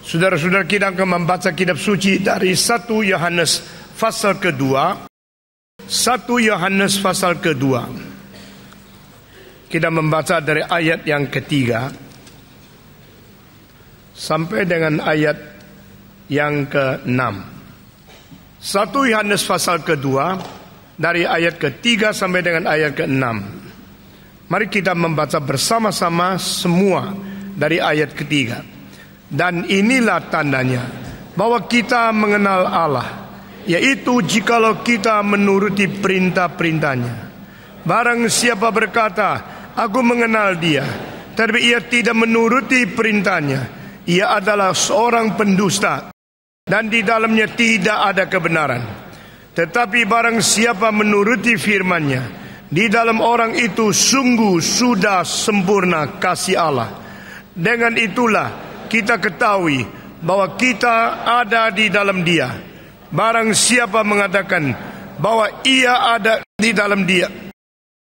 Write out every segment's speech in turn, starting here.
Saudara-saudara, kita akan membaca kitab suci dari 1 Yohanes pasal kedua. 1 Yohanes pasal kedua. Kita membaca dari ayat yang ketiga sampai dengan ayat yang ke-6. 1 Yohanes pasal kedua dari ayat ketiga sampai dengan ayat ke-6. Mari kita membaca bersama-sama semua dari ayat ketiga. Dan inilah tandanya bahwa kita mengenal Allah, yaitu jikalau kita menuruti perintah-perintahnya. Barang siapa berkata, aku mengenal dia, tetapi ia tidak menuruti perintahnya, ia adalah seorang pendusta, dan di dalamnya tidak ada kebenaran. Tetapi barang siapa menuruti firman-Nya, di dalam orang itu sungguh sudah sempurna kasih Allah. Dengan itulah kita ketahui bahwa kita ada di dalam Dia. Barang siapa mengatakan bahwa ia ada di dalam Dia,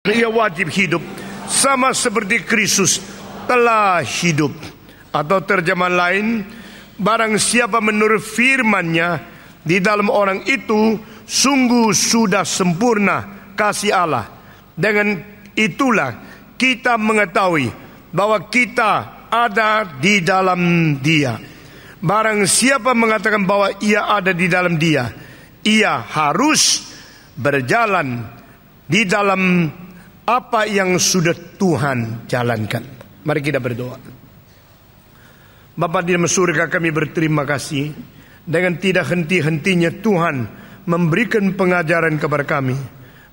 ia wajib hidup sama seperti Kristus telah hidup. Atau terjemahan lain, barang siapa menurut firman-Nya, di dalam orang itu sungguh sudah sempurna kasih Allah. Dengan itulah kita mengetahui bahwa kita ada di dalam Dia. Barang siapa mengatakan bahwa ia ada di dalam Dia, ia harus berjalan di dalam apa yang sudah Tuhan jalankan. Mari kita berdoa. Bapa di dalam surga, kami berterima kasih dengan tidak henti-hentinya Tuhan memberikan pengajaran kepada kami,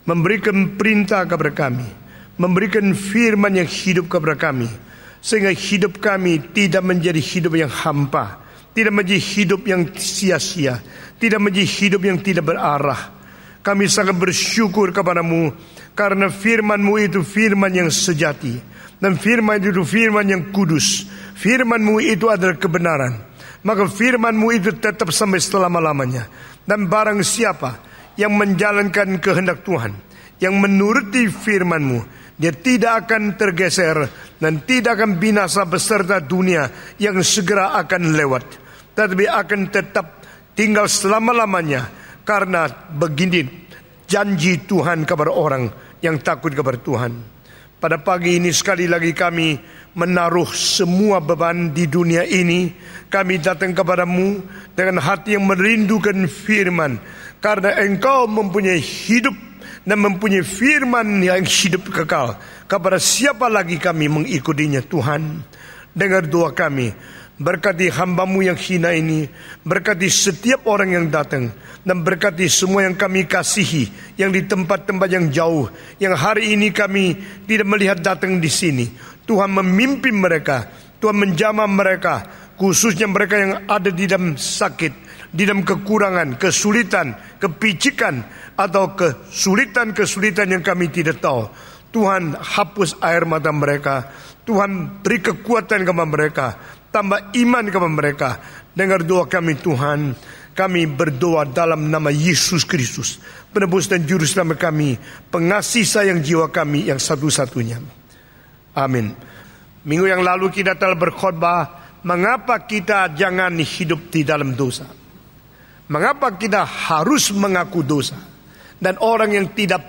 memberikan perintah kepada kami, memberikan firman yang hidup kepada kami, sehingga hidup kami tidak menjadi hidup yang hampa, tidak menjadi hidup yang sia-sia, tidak menjadi hidup yang tidak berarah. Kami sangat bersyukur kepadamu karena firman-Mu itu firman yang sejati, dan firman itu firman yang kudus. Firman-Mu itu adalah kebenaran, maka firman-Mu itu tetap sampai selama-lamanya. Dan barang siapa yang menjalankan kehendak Tuhan, yang menuruti firman-Mu, dia tidak akan tergeser dan tidak akan binasa beserta dunia yang segera akan lewat, tetapi akan tetap tinggal selama-lamanya. Karena begini janji Tuhan kepada orang yang takut kepada Tuhan. Pada pagi ini sekali lagi kami menaruh semua beban di dunia ini. Kami datang kepadamu dengan hati yang merindukan firman, karena Engkau mempunyai hidup dan mempunyai firman yang hidup kekal. Kepada siapa lagi kami mengikutinya? Tuhan, dengar doa kami. Berkati hamba-Mu yang hina ini, berkati setiap orang yang datang, dan berkati semua yang kami kasihi, yang di tempat-tempat yang jauh, yang hari ini kami tidak melihat datang di sini. Tuhan memimpin mereka, Tuhan menjamah mereka, khususnya mereka yang ada di dalam sakit, di dalam kekurangan, kesulitan, kepicikan, atau kesulitan-kesulitan yang kami tidak tahu. Tuhan hapus air mata mereka, Tuhan beri kekuatan kepada mereka, tambah iman kepada mereka. Dengar doa kami Tuhan. Kami berdoa dalam nama Yesus Kristus, penebus dan juru selamat kami, pengasih sayang jiwa kami yang satu-satunya. Amin. Minggu yang lalu kita telah berkhotbah mengapa kita jangan hidup di dalam dosa. Mengapa kita harus mengaku dosa. Dan orang yang tidak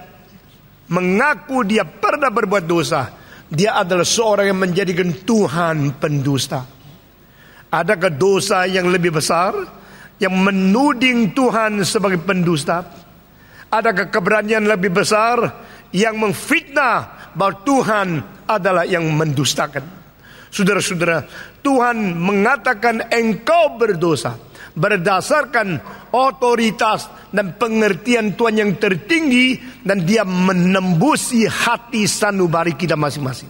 mengaku dia pernah berbuat dosa, dia adalah seorang yang menjadikan Tuhan pendusta. Adakah dosa yang lebih besar, yang menuding Tuhan sebagai pendusta? Adakah keberanian lebih besar yang memfitnah bahwa Tuhan adalah yang mendustakan? Saudara-saudara, Tuhan mengatakan engkau berdosa berdasarkan otoritas dan pengertian Tuhan yang tertinggi, dan Dia menembusi hati sanubari kita masing-masing.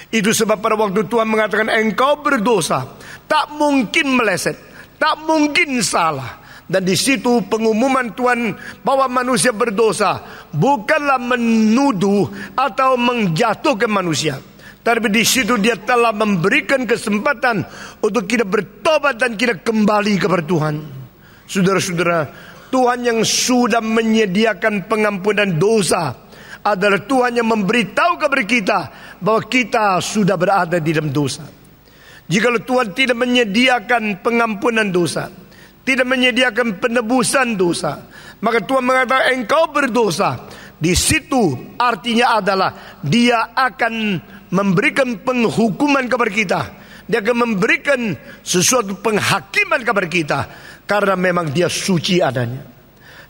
Itu sebab pada waktu Tuhan mengatakan engkau berdosa, tak mungkin meleset, tak mungkin salah. Dan di situ pengumuman Tuhan bahwa manusia berdosa bukanlah menuduh atau menjatuhkan manusia, tapi di situ Dia telah memberikan kesempatan untuk kita bertobat dan kita kembali kepada Tuhan. Saudara-saudara, Tuhan yang sudah menyediakan pengampunan dosa adalah Tuhan yang memberitahu kepada kita bahwa kita sudah berada di dalam dosa. Jikalau Tuhan tidak menyediakan pengampunan dosa, tidak menyediakan penebusan dosa, maka Tuhan mengatakan engkau berdosa. Di situ artinya adalah Dia akan memberikan penghukuman kepada kita. Dia akan memberikan sesuatu penghakiman kepada kita, karena memang Dia suci adanya.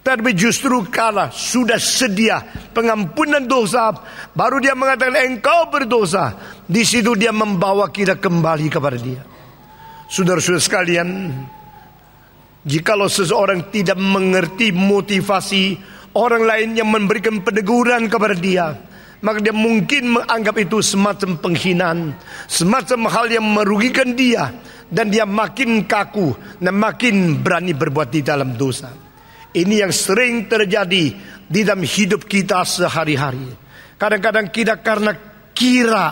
Tapi justru kala sudah sedia pengampunan dosa, baru Dia mengatakan engkau berdosa. Di situ Dia membawa kita kembali kepada Dia. Saudara-saudara sekalian, jikalau seseorang tidak mengerti motivasi orang lain yang memberikan peneguran kepada dia, maka dia mungkin menganggap itu semacam penghinaan, semacam hal yang merugikan dia, dan dia makin kaku dan makin berani berbuat di dalam dosa. Ini yang sering terjadi di dalam hidup kita sehari-hari. Kadang-kadang kita karena kira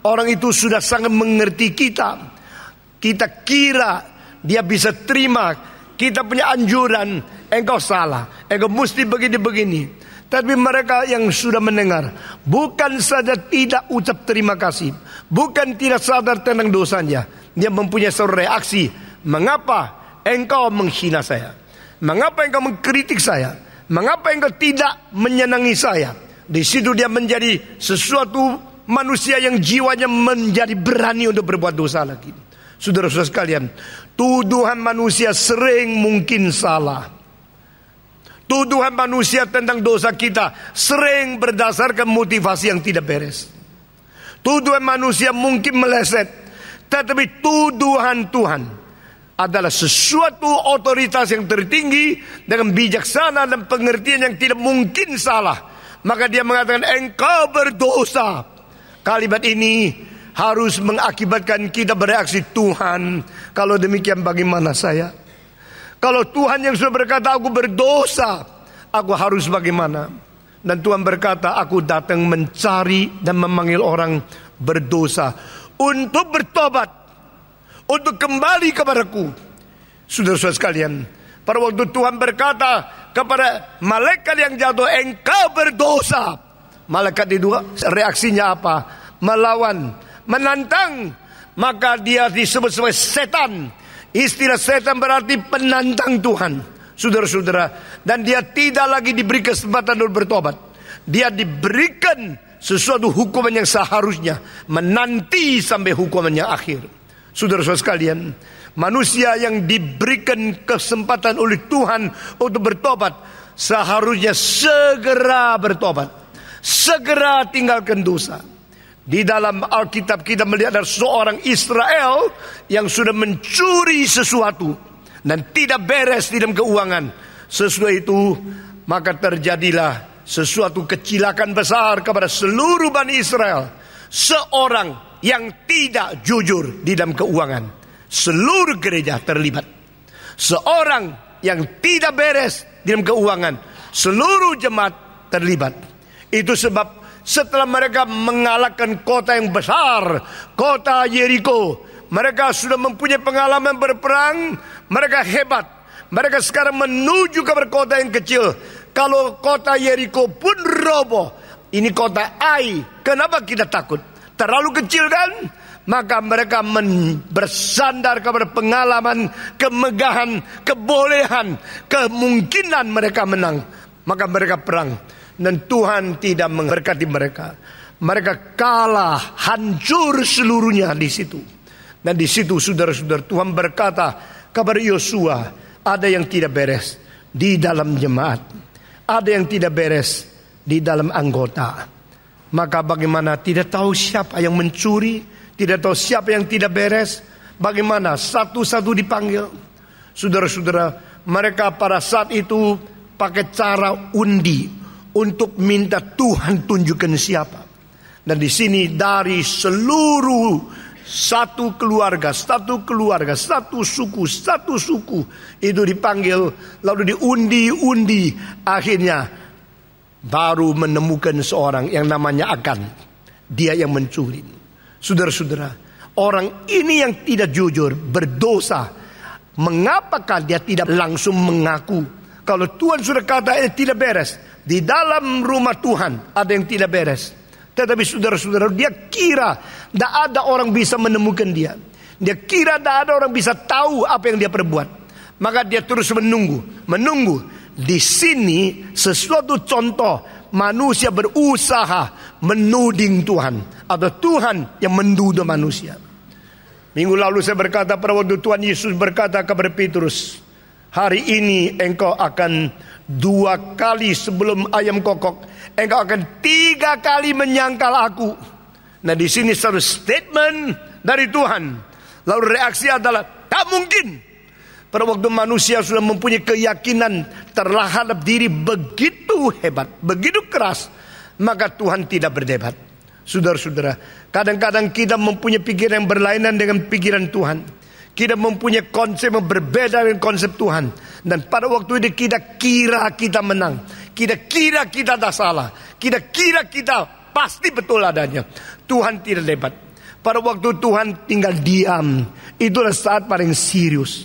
orang itu sudah sangat mengerti kita kira dia bisa terima kita punya anjuran, engkau salah, engkau mesti begini-begini. Tapi mereka yang sudah mendengar, bukan saja tidak ucap terima kasih, bukan tidak sadar tentang dosanya, dia mempunyai suatu reaksi. Mengapa engkau menghina saya? Mengapa engkau mengkritik saya? Mengapa engkau tidak menyenangi saya? Di situ dia menjadi sesuatu manusia yang jiwanya menjadi berani untuk berbuat dosa lagi. Saudara-saudara sekalian, tuduhan manusia sering mungkin salah. Tuduhan manusia tentang dosa kita sering berdasarkan motivasi yang tidak beres. Tuduhan manusia mungkin meleset, tetapi tuduhan Tuhan adalah sesuatu otoritas yang tertinggi dengan bijaksana dan pengertian yang tidak mungkin salah. Maka Dia mengatakan engkau berdosa. Kalimat ini harus mengakibatkan kita bereaksi, Tuhan, kalau demikian bagaimana saya? Kalau Tuhan yang sudah berkata aku berdosa, aku harus bagaimana? Dan Tuhan berkata, aku datang mencari dan memanggil orang berdosa untuk bertobat, untuk kembali kepadaku. Saudara-saudara sekalian, pada waktu Tuhan berkata kepada malaikat yang jatuh, engkau berdosa, malaikat itu reaksinya apa? Melawan, menantang. Maka dia disebut sebagai setan. Istilah setan berarti penantang Tuhan, saudara-saudara. Dan dia tidak lagi diberi kesempatan untuk bertobat. Dia diberikan sesuatu hukuman yang seharusnya menanti sampai hukuman yang akhir. Saudara-saudara sekalian, manusia yang diberikan kesempatan oleh Tuhan untuk bertobat seharusnya segera bertobat, segera tinggalkan dosa. Di dalam Alkitab kita melihat ada seorang Israel yang sudah mencuri sesuatu dan tidak beres di dalam keuangan. Sesudah itu maka terjadilah sesuatu kecilakan besar kepada seluruh Bani Israel. Seorang yang tidak jujur di dalam keuangan, seluruh gereja terlibat. Seorang yang tidak beres di dalam keuangan, seluruh jemaat terlibat. Itu sebab setelah mereka mengalahkan kota yang besar, kota Yeriko, mereka sudah mempunyai pengalaman berperang, mereka hebat. Mereka sekarang menuju ke kota yang kecil. Kalau kota Yeriko pun roboh, ini kota Ai, kenapa kita takut? Terlalu kecil kan? Maka mereka bersandar kepada pengalaman, kemegahan, kebolehan, kemungkinan mereka menang. Maka mereka perang. Dan Tuhan tidak memberkati mereka. Mereka kalah, hancur seluruhnya di situ. Dan di situ saudara-saudara, Tuhan berkata kepada Yosua, ada yang tidak beres di dalam jemaat, ada yang tidak beres di dalam anggota. Maka bagaimana? Tidak tahu siapa yang mencuri, tidak tahu siapa yang tidak beres. Bagaimana? Satu-satu dipanggil. Saudara-saudara, mereka pada saat itu pakai cara undi untuk minta Tuhan tunjukkan siapa. Dan di sini dari seluruh satu keluarga, satu suku itu dipanggil, lalu diundi. Akhirnya baru menemukan seorang yang namanya Akan. Dia yang mencuri. Saudara-saudara, orang ini yang tidak jujur, berdosa. Mengapakah dia tidak langsung mengaku? Kalau Tuhan sudah kata tidak beres, di dalam rumah Tuhan ada yang tidak beres. Tetapi saudara-saudara, dia kira tidak ada orang bisa menemukan dia. Dia kira tidak ada orang bisa tahu apa yang dia perbuat. Maka dia terus menunggu. Di sini sesuatu contoh manusia berusaha menuding Tuhan, atau Tuhan yang menuduh manusia. Minggu lalu saya berkata pada waktu Tuhan Yesus berkata kepada Petrus, hari ini engkau akan 2 kali sebelum ayam kokok, engkau akan 3 kali menyangkal aku. Nah, di sini satu statement dari Tuhan. Lalu reaksi adalah tak mungkin. Pada waktu manusia sudah mempunyai keyakinan terhadap diri begitu hebat, begitu keras, maka Tuhan tidak berdebat. Saudara-saudara, kadang-kadang kita mempunyai pikiran yang berlainan dengan pikiran Tuhan. Kita mempunyai konsep yang berbeda dengan konsep Tuhan. Dan pada waktu itu kita kira kita menang. Kita kira kita tak salah. Kita kira kita pasti betul adanya. Tuhan tidak debat. Pada waktu Tuhan tinggal diam, itulah saat paling serius.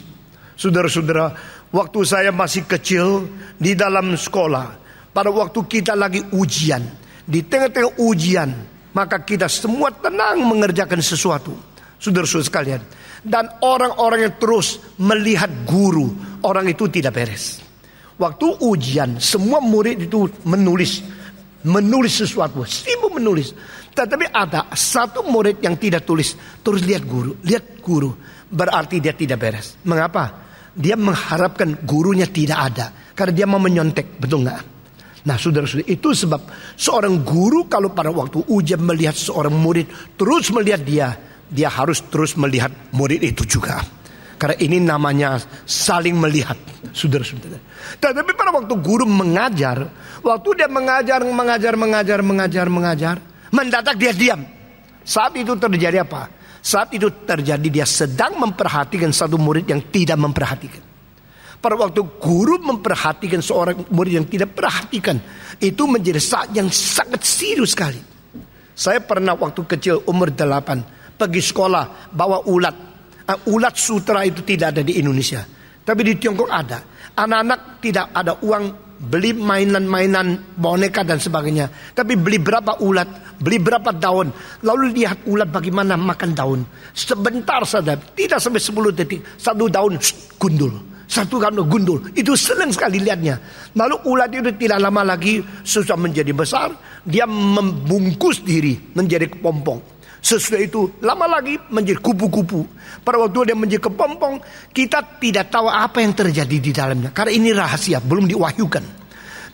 Saudara-saudara, waktu saya masih kecil di dalam sekolah, pada waktu kita lagi ujian, di tengah-tengah ujian, maka kita semua tenang mengerjakan sesuatu. Saudara-saudara sekalian, dan orang-orang yang terus melihat guru, orang itu tidak beres. Waktu ujian, semua murid itu menulis sesuatu, sibuk menulis. Tetapi ada satu murid yang tidak tulis, terus lihat guru, berarti dia tidak beres. Mengapa? Dia mengharapkan gurunya tidak ada, karena dia mau menyontek, betul nggak? Nah, saudara-saudara, itu sebab seorang guru kalau pada waktu ujian melihat seorang murid terus melihat dia harus terus melihat murid itu juga. Karena ini namanya saling melihat, saudara-saudara. Tetapi pada waktu guru mengajar, waktu dia mengajar, mendadak dia diam. Saat itu terjadi apa? Saat itu terjadi dia sedang memperhatikan satu murid yang tidak memperhatikan. Pada waktu guru memperhatikan seorang murid yang tidak perhatikan, itu menjadi saat yang sangat serius sekali. Saya pernah waktu kecil umur 8 pergi sekolah bawa ulat. Ulat sutra itu tidak ada di Indonesia, tapi di Tiongkok ada. Anak-anak tidak ada uang beli mainan-mainan boneka dan sebagainya, tapi beli berapa ulat, beli berapa daun, lalu lihat ulat bagaimana makan daun. Sebentar saja, tidak sampai 10 detik, satu daun gundul, satu daun gundul. Itu senang sekali lihatnya. Lalu ulat itu tidak lama lagi susah menjadi besar, dia membungkus diri menjadi kepompong. Sesudah itu lama lagi menjadi kupu-kupu. Pada waktu dia menjadi kepompong, kita tidak tahu apa yang terjadi di dalamnya, karena ini rahasia, belum diwahyukan.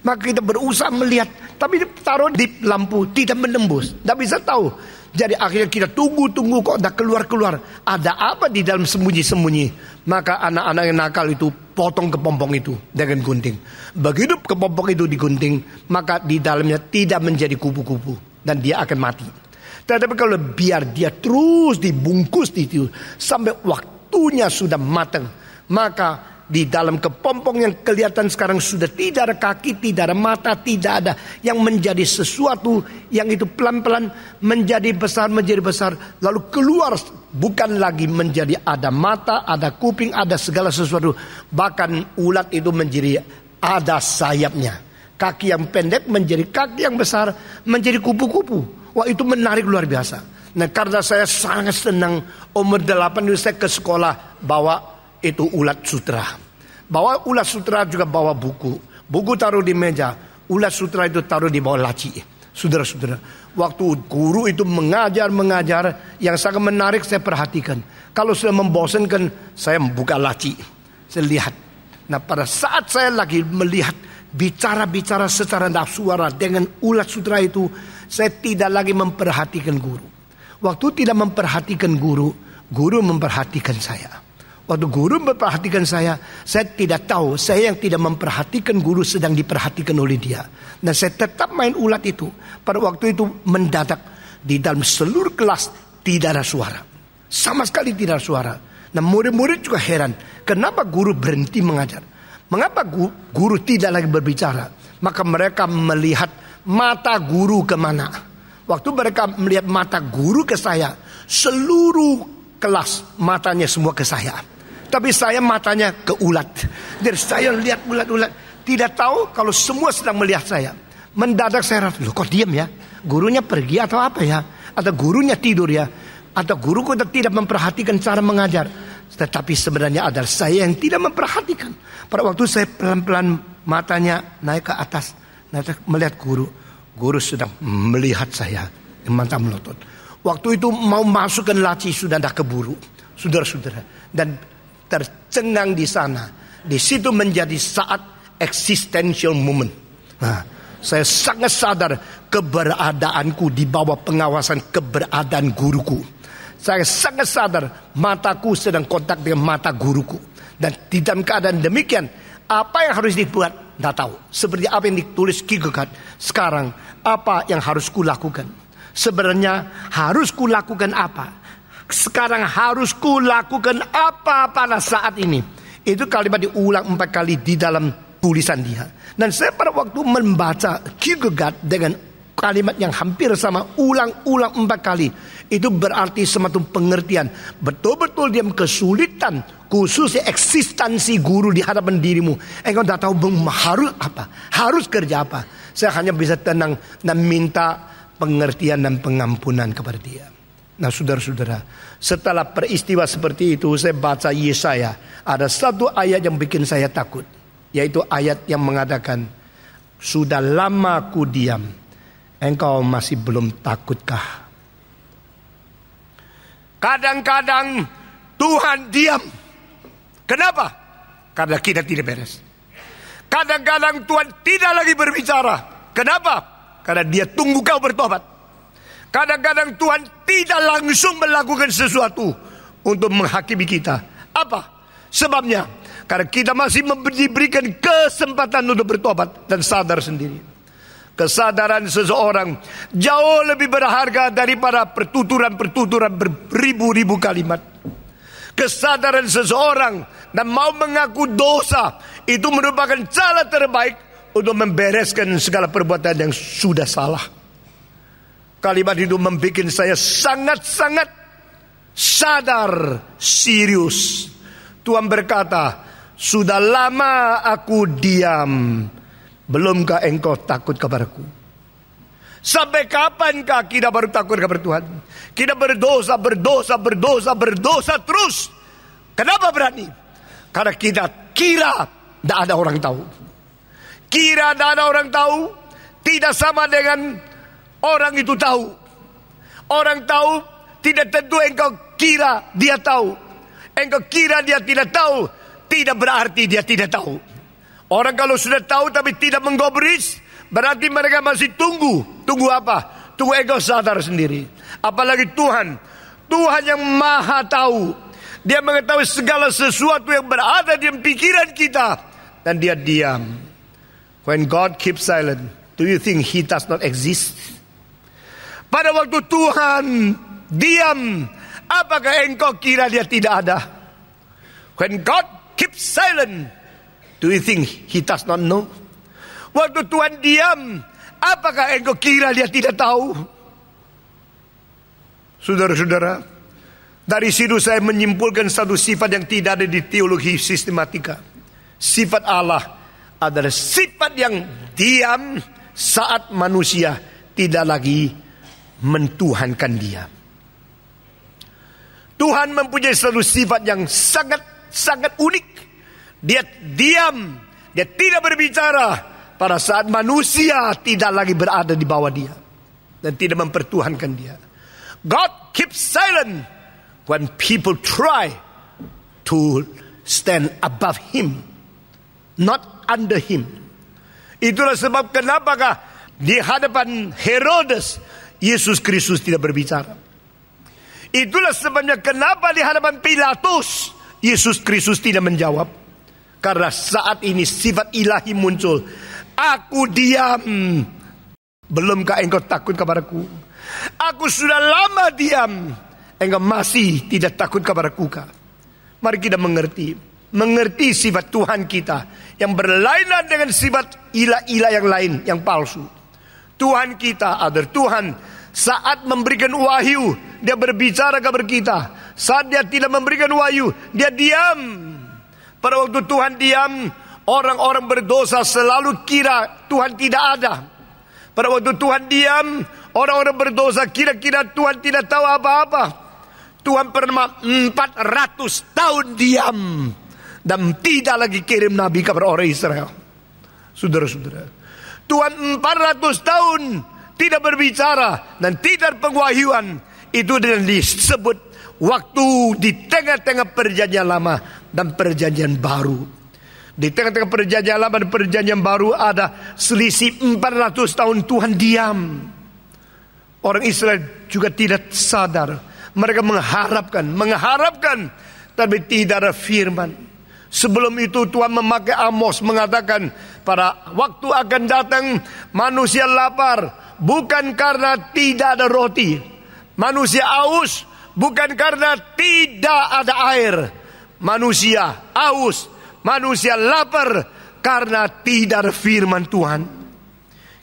Maka kita berusaha melihat, tapi taruh di lampu tidak menembus, tidak bisa tahu. Jadi akhirnya kita tunggu kok tidak keluar. Ada apa di dalam sembunyi-sembunyi? Maka anak-anak yang nakal itu potong kepompong itu dengan gunting. Begitu kepompong itu digunting, maka di dalamnya tidak menjadi kupu-kupu dan dia akan mati. Tetapi kalau biar dia terus dibungkus di itu sampai waktunya sudah matang, maka di dalam kepompong yang kelihatan sekarang sudah tidak ada kaki, tidak ada mata, tidak ada, yang menjadi sesuatu yang itu pelan-pelan menjadi besar, lalu keluar, bukan lagi menjadi ada mata, ada kuping, ada segala sesuatu. Bahkan ulat itu menjadi ada sayapnya. Kaki yang pendek menjadi kaki yang besar, menjadi kupu-kupu. Wah, itu menarik luar biasa. Nah, karena saya sangat senang, umur 8 itu saya ke sekolah bawa itu ulat sutra. Bawa ulat sutra juga bawa buku. Buku taruh di meja, ulat sutra itu taruh di bawah laci. Saudara-saudara, waktu guru itu mengajar, yang sangat menarik saya perhatikan. Kalau sudah membosankan, saya membuka laci, saya lihat. Nah, pada saat saya lagi melihat bicara secara nafsuara dengan ulat sutra itu, saya tidak lagi memperhatikan guru. Waktu tidak memperhatikan guru memperhatikan saya. Waktu guru memperhatikan saya tidak tahu, saya yang tidak memperhatikan guru sedang diperhatikan oleh dia. Nah, saya tetap main ulat itu. Pada waktu itu mendadak di dalam seluruh kelas tidak ada suara. Sama sekali tidak ada suara. Nah, murid-murid juga heran, kenapa guru berhenti mengajar? Mengapa guru tidak lagi berbicara? Maka mereka melihat mata guru kemana. Waktu mereka melihat mata guru ke saya, seluruh kelas matanya semua ke saya. Tapi saya matanya ke ulat. Jadi saya lihat ulat-ulat, tidak tahu kalau semua sedang melihat saya. Mendadak saya rasa, loh kok diam ya? Gurunya pergi atau apa ya? Atau gurunya tidur ya? atau guruku tidak memperhatikan cara mengajar. Tetapi sebenarnya adalah saya yang tidak memperhatikan. Pada waktu saya pelan-pelan matanya naik ke atas, melihat guru. Guru sedang melihat saya, mata melotot. Waktu itu mau masuk ke laci sudah dah keburu, saudara-saudara. Dan tercengang di sana. Di situ menjadi saat existential moment. Nah, saya sangat sadar keberadaanku di bawah pengawasan keberadaan guruku. Saya sangat sadar mataku sedang kontak dengan mata guruku. Dan di dalam keadaan demikian, apa yang harus dibuat? Tidak tahu. Seperti apa yang ditulis Kierkegaard. Sekarang, apa yang harus kulakukan? Sebenarnya harus kulakukan apa? Sekarang harus kulakukan apa pada saat ini? Itu kalimat diulang 4 kali di dalam tulisan dia. Dan saya pada waktu membaca Kierkegaard dengan kalimat yang hampir sama, ulang-ulang 4 kali, itu berarti semacam pengertian. Betul-betul dia kesulitan, khususnya eksistensi guru di hadapan dirimu. Engkau tidak tahu harus apa, harus kerja apa. Saya hanya bisa tenang dan minta pengertian dan pengampunan kepada dia. Nah, saudara-saudara, setelah peristiwa seperti itu, saya baca Yesaya. Ada satu ayat yang bikin saya takut, yaitu ayat yang mengatakan, sudah lama ku diam, engkau masih belum takutkah? Kadang-kadang Tuhan diam. Kenapa? Karena kita tidak beres. Kadang-kadang Tuhan tidak lagi berbicara. Kenapa? Karena dia tunggu kau bertobat. Kadang-kadang Tuhan tidak langsung melakukan sesuatu untuk menghakimi kita. Apa sebabnya? Karena kita masih diberikan kesempatan untuk bertobat dan sadar sendiri. Kesadaran seseorang jauh lebih berharga daripada pertuturan-pertuturan beribu-ribu kalimat. Kesadaran seseorang dan mau mengaku dosa itu merupakan cara terbaik untuk membereskan segala perbuatan yang sudah salah. Kalimat itu membuat saya sangat-sangat sadar, serius. Tuhan berkata, sudah lama aku diam, belumkah engkau takut kepadaku? Sampai kapankah kita baru takut kepada Tuhan? Kita berdosa terus. Kenapa berani? Karena kita kira tidak ada orang tahu. Kira tidak ada orang tahu, tidak sama dengan orang itu tahu. Orang tahu tidak tentu engkau kira dia tahu. Engkau kira dia tidak tahu, tidak berarti dia tidak tahu. Orang kalau sudah tahu tapi tidak menggubris, berarti mereka masih tunggu. Tunggu apa? Tunggu engkau sadar sendiri. Apalagi Tuhan. Tuhan yang maha tahu. Dia mengetahui segala sesuatu yang berada di pikiran kita. Dan dia diam. When God keeps silent, do you think He does not exist? Pada waktu Tuhan diam, apakah engkau kira dia tidak ada? When God keeps silent, do you think He does not know? Waktu Tuhan diam, apakah engkau kira dia tidak tahu? Saudara-saudara, dari situ saya menyimpulkan satu sifat yang tidak ada di teologi sistematika. Sifat Allah adalah sifat yang diam saat manusia tidak lagi mentuhankan dia. Tuhan mempunyai satu sifat yang sangat unik. Dia diam, dia tidak berbicara pada saat manusia tidak lagi berada di bawah dia dan tidak mempertuhankan dia. God keeps silent when people try to stand above Him, not under Him. Itulah sebab kenapakah di hadapan Herodes Yesus Kristus tidak berbicara. Itulah sebabnya kenapa di hadapan Pilatus Yesus Kristus tidak menjawab. Karena saat ini sifat ilahi muncul. Aku diam, belumkah engkau takut kepadaku? Aku sudah lama diam, engkau masih tidak takut kepadaku kah? Mari kita mengerti sifat Tuhan kita yang berlainan dengan sifat ilah-ilah yang lain yang palsu. Tuhan kita adalah Tuhan. Saat memberikan wahyu, dia berbicara kepada kita. Saat dia tidak memberikan wahyu, dia diam. Pada waktu Tuhan diam, orang-orang berdosa selalu kira Tuhan tidak ada. Pada waktu Tuhan diam, orang-orang berdosa kira-kira Tuhan tidak tahu apa-apa. Tuhan pernah 400 tahun diam dan tidak lagi kirim nabi kepada orang Israel. Saudara-saudara, Tuhan 400 tahun tidak berbicara dan tidak pengwahyuan. Itu dengan disebut waktu di tengah-tengah perjanjian lama dan perjanjian baru. Di tengah-tengah perjanjian lama dan perjanjian baru ada selisih 400 tahun Tuhan diam. Orang Israel juga tidak sadar. Mereka mengharapkan, tapi tidak ada firman. Sebelum itu Tuhan memakai Amos mengatakan, pada waktu akan datang manusia lapar bukan karena tidak ada roti. Manusia aus bukan karena tidak ada air. Manusia aus, manusia lapar karena tidak ada firman Tuhan.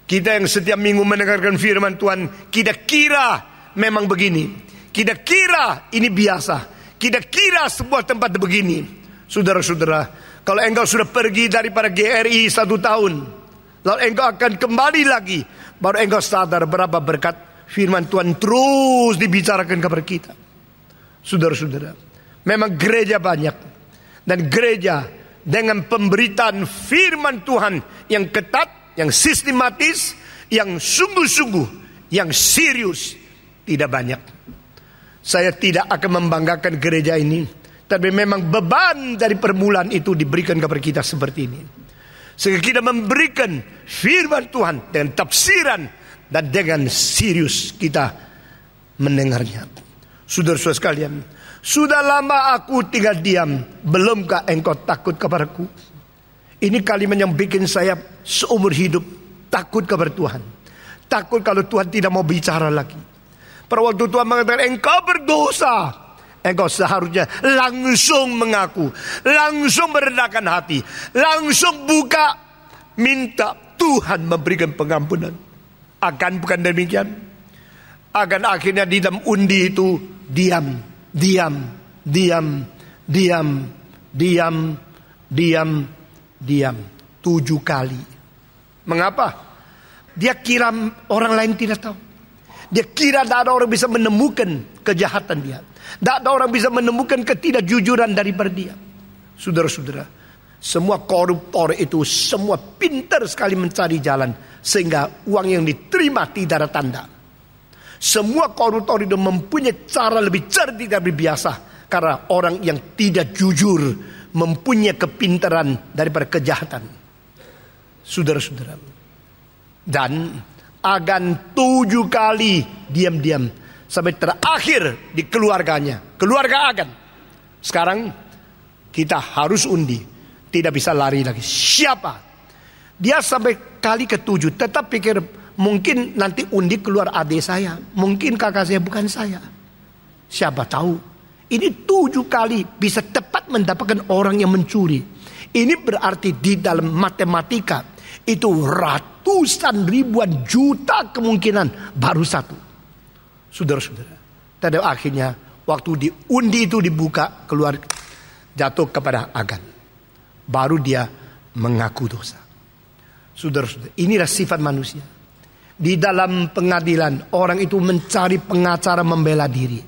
Kita yang setiap minggu mendengarkan firman Tuhan, kita kira memang begini. Kita kira ini biasa. Kita kira sebuah tempat begini. Saudara-saudara, kalau engkau sudah pergi daripada GRI 1 tahun, lalu engkau akan kembali lagi, baru engkau sadar berapa berkat firman Tuhan terus dibicarakan kepada kita. Saudara-saudara, memang gereja banyak. Dan gereja dengan pemberitaan firman Tuhan yang ketat, yang sistematis, yang sungguh-sungguh, yang serius, tidak banyak. Saya tidak akan membanggakan gereja ini, tapi memang beban dari permulaan itu diberikan kepada kita seperti ini. Sehingga kita memberikan firman Tuhan dengan tafsiran dan dengan serius kita mendengarnya. Saudara-saudara sekalian, sudah lama aku tinggal diam, belumkah engkau takut kepadaku? Ini kalimat yang bikin saya seumur hidup takut kepada Tuhan. Takut kalau Tuhan tidak mau bicara lagi. Pada waktu Tuhan mengatakan engkau berdosa, engkau seharusnya langsung mengaku, langsung merendahkan hati, langsung buka, minta Tuhan memberikan pengampunan. Akan bukan demikian? Akan akhirnya di dalam undi itu diam 7 kali. Mengapa? Dia kira orang lain tidak tahu. Dia kira tidak ada orang bisa menemukan kejahatan dia. Tidak ada orang bisa menemukan ketidakjujuran daripada dia. Saudara-saudara, semua koruptor itu semua pintar sekali mencari jalan sehingga uang yang diterima tidak ada tanda. Semua koruptor itu mempunyai cara lebih cerdik dari biasa, karena orang yang tidak jujur mempunyai kepintaran daripada kejahatan. Saudara-saudara, dan agan 7 kali diam-diam sampai terakhir di keluarganya, keluarga Agan. Sekarang kita harus undi, tidak bisa lari lagi. Siapa? Dia sampai kali ke-7 tetap pikir mungkin nanti undi keluar adik saya, mungkin kakak saya, bukan saya. Siapa tahu ini 7 kali bisa tepat mendapatkan orang yang mencuri. Ini berarti di dalam matematika itu ratusan ribuan juta kemungkinan baru satu. Saudara-saudara, pada akhirnya waktu diundi itu dibuka, keluar jatuh kepada Agan. Baru dia mengaku dosa. Saudara-saudara, inilah sifat manusia. Di dalam pengadilan orang itu mencari pengacara membela diri,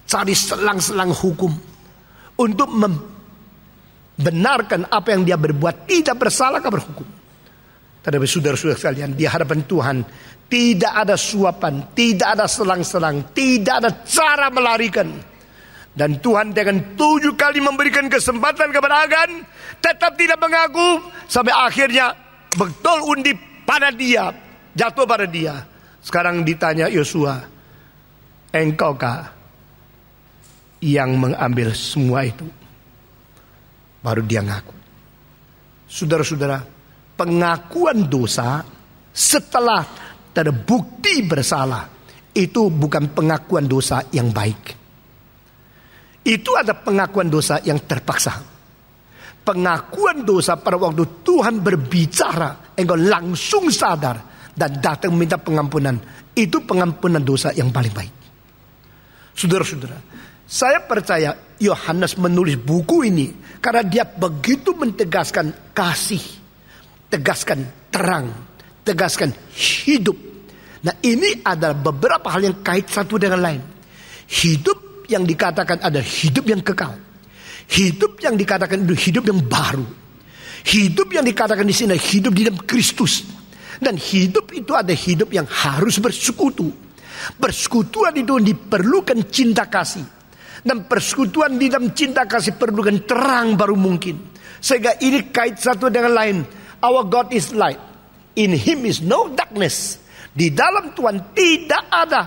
cari selang-selang hukum untuk membenarkan apa yang dia berbuat, tidak bersalah kepada hukum. Tetapi saudara-saudara sekalian, di hadapan Tuhan tidak ada suapan, tidak ada selang-selang, tidak ada cara melarikan. Dan Tuhan dengan 7 kali memberikan kesempatan kepada Agan, tetap tidak mengaku, sampai akhirnya betul undi pada dia, jatuh pada dia. Sekarang ditanya Yosua, engkaukah yang mengambil semua itu? Baru dia ngaku. Saudara-saudara, pengakuan dosa setelah terbukti bersalah itu bukan pengakuan dosa yang baik. Itu ada pengakuan dosa yang terpaksa. Pengakuan dosa pada waktu Tuhan berbicara, engkau langsung sadar dan datang minta pengampunan. Itu pengampunan dosa yang paling baik. Saudara-saudara, saya percaya Yohanes menulis buku ini karena dia begitu mentegaskan kasih, tegaskan terang, tegaskan hidup. Nah, ini adalah beberapa hal yang kait satu dengan lain. Hidup hidup yang dikatakan ada hidup yang kekal. Hidup yang dikatakan itu hidup yang baru. Hidup yang dikatakan di sini hidup di dalam Kristus. Dan hidup itu ada hidup yang harus bersekutu. Persekutuan itu diperlukan cinta kasih. Dan persekutuan di dalam cinta kasih perlukan terang baru mungkin. Sehingga ini kait satu dengan lain. Our God is light. In Him is no darkness. Di dalam Tuhan tidak ada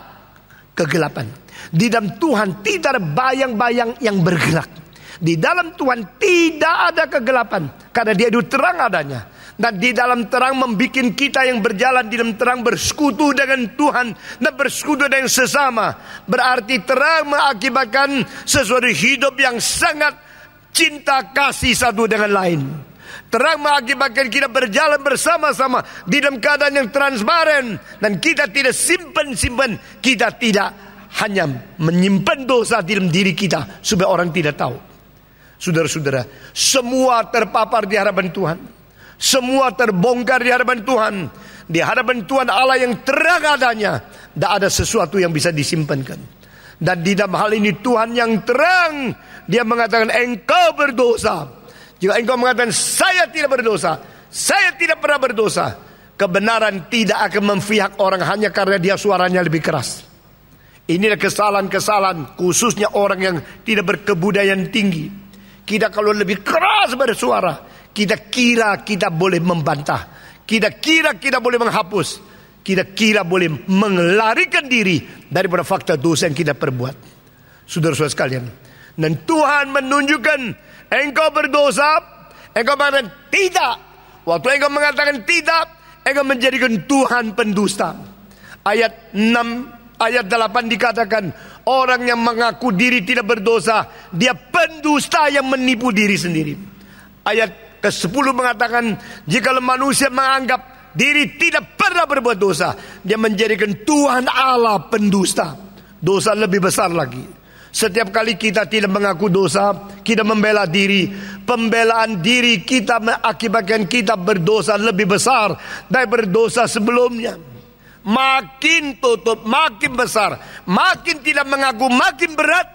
kegelapan. Di dalam Tuhan tidak ada bayang-bayang yang bergerak. Di dalam Tuhan tidak ada kegelapan. Karena Dia itu terang adanya. Dan di dalam terang membuat kita yang berjalan di dalam terang bersekutu dengan Tuhan. Dan bersekutu dengan sesama. Berarti terang mengakibatkan sesuatu hidup yang sangat cinta kasih satu dengan lain. Terang mengakibatkan kita berjalan bersama-sama di dalam keadaan yang transparan. Dan kita tidak simpan-simpan. Kita tidak hanya menyimpan dosa di dalam diri kita supaya orang tidak tahu. Saudara-saudara, semua terpapar di hadapan Tuhan. Semua terbongkar di hadapan Tuhan. Di hadapan Tuhan Allah yang terang adanya. Tidak ada sesuatu yang bisa disimpankan. Dan di dalam hal ini Tuhan yang terang. Dia mengatakan engkau berdosa. Jika engkau mengatakan saya tidak berdosa, saya tidak pernah berdosa, kebenaran tidak akan memihak orang hanya karena dia suaranya lebih keras. Inilah kesalahan-kesalahan khususnya orang yang tidak berkebudayaan tinggi. Kita kalau lebih keras bersuara, kita kira kita boleh membantah. Kita kira kita boleh menghapus. Kita kira boleh melarikan diri daripada fakta dosa yang kita perbuat. Saudara-saudara sekalian. Dan Tuhan menunjukkan engkau berdosa. Engkau mengatakan tidak. Waktu engkau mengatakan tidak, engkau menjadikan Tuhan pendusta. Ayat 6, ayat 8 dikatakan orang yang mengaku diri tidak berdosa, dia pendusta yang menipu diri sendiri. Ayat ke-10 mengatakan jika manusia menganggap diri tidak pernah berbuat dosa, dia menjadikan Tuhan Allah pendusta. Dosa lebih besar lagi. Setiap kali kita tidak mengaku dosa, kita membela diri. Pembelaan diri kita mengakibatkan kita berdosa lebih besar dari berdosa sebelumnya. Makin tutup, makin besar. Makin tidak mengaku, makin berat.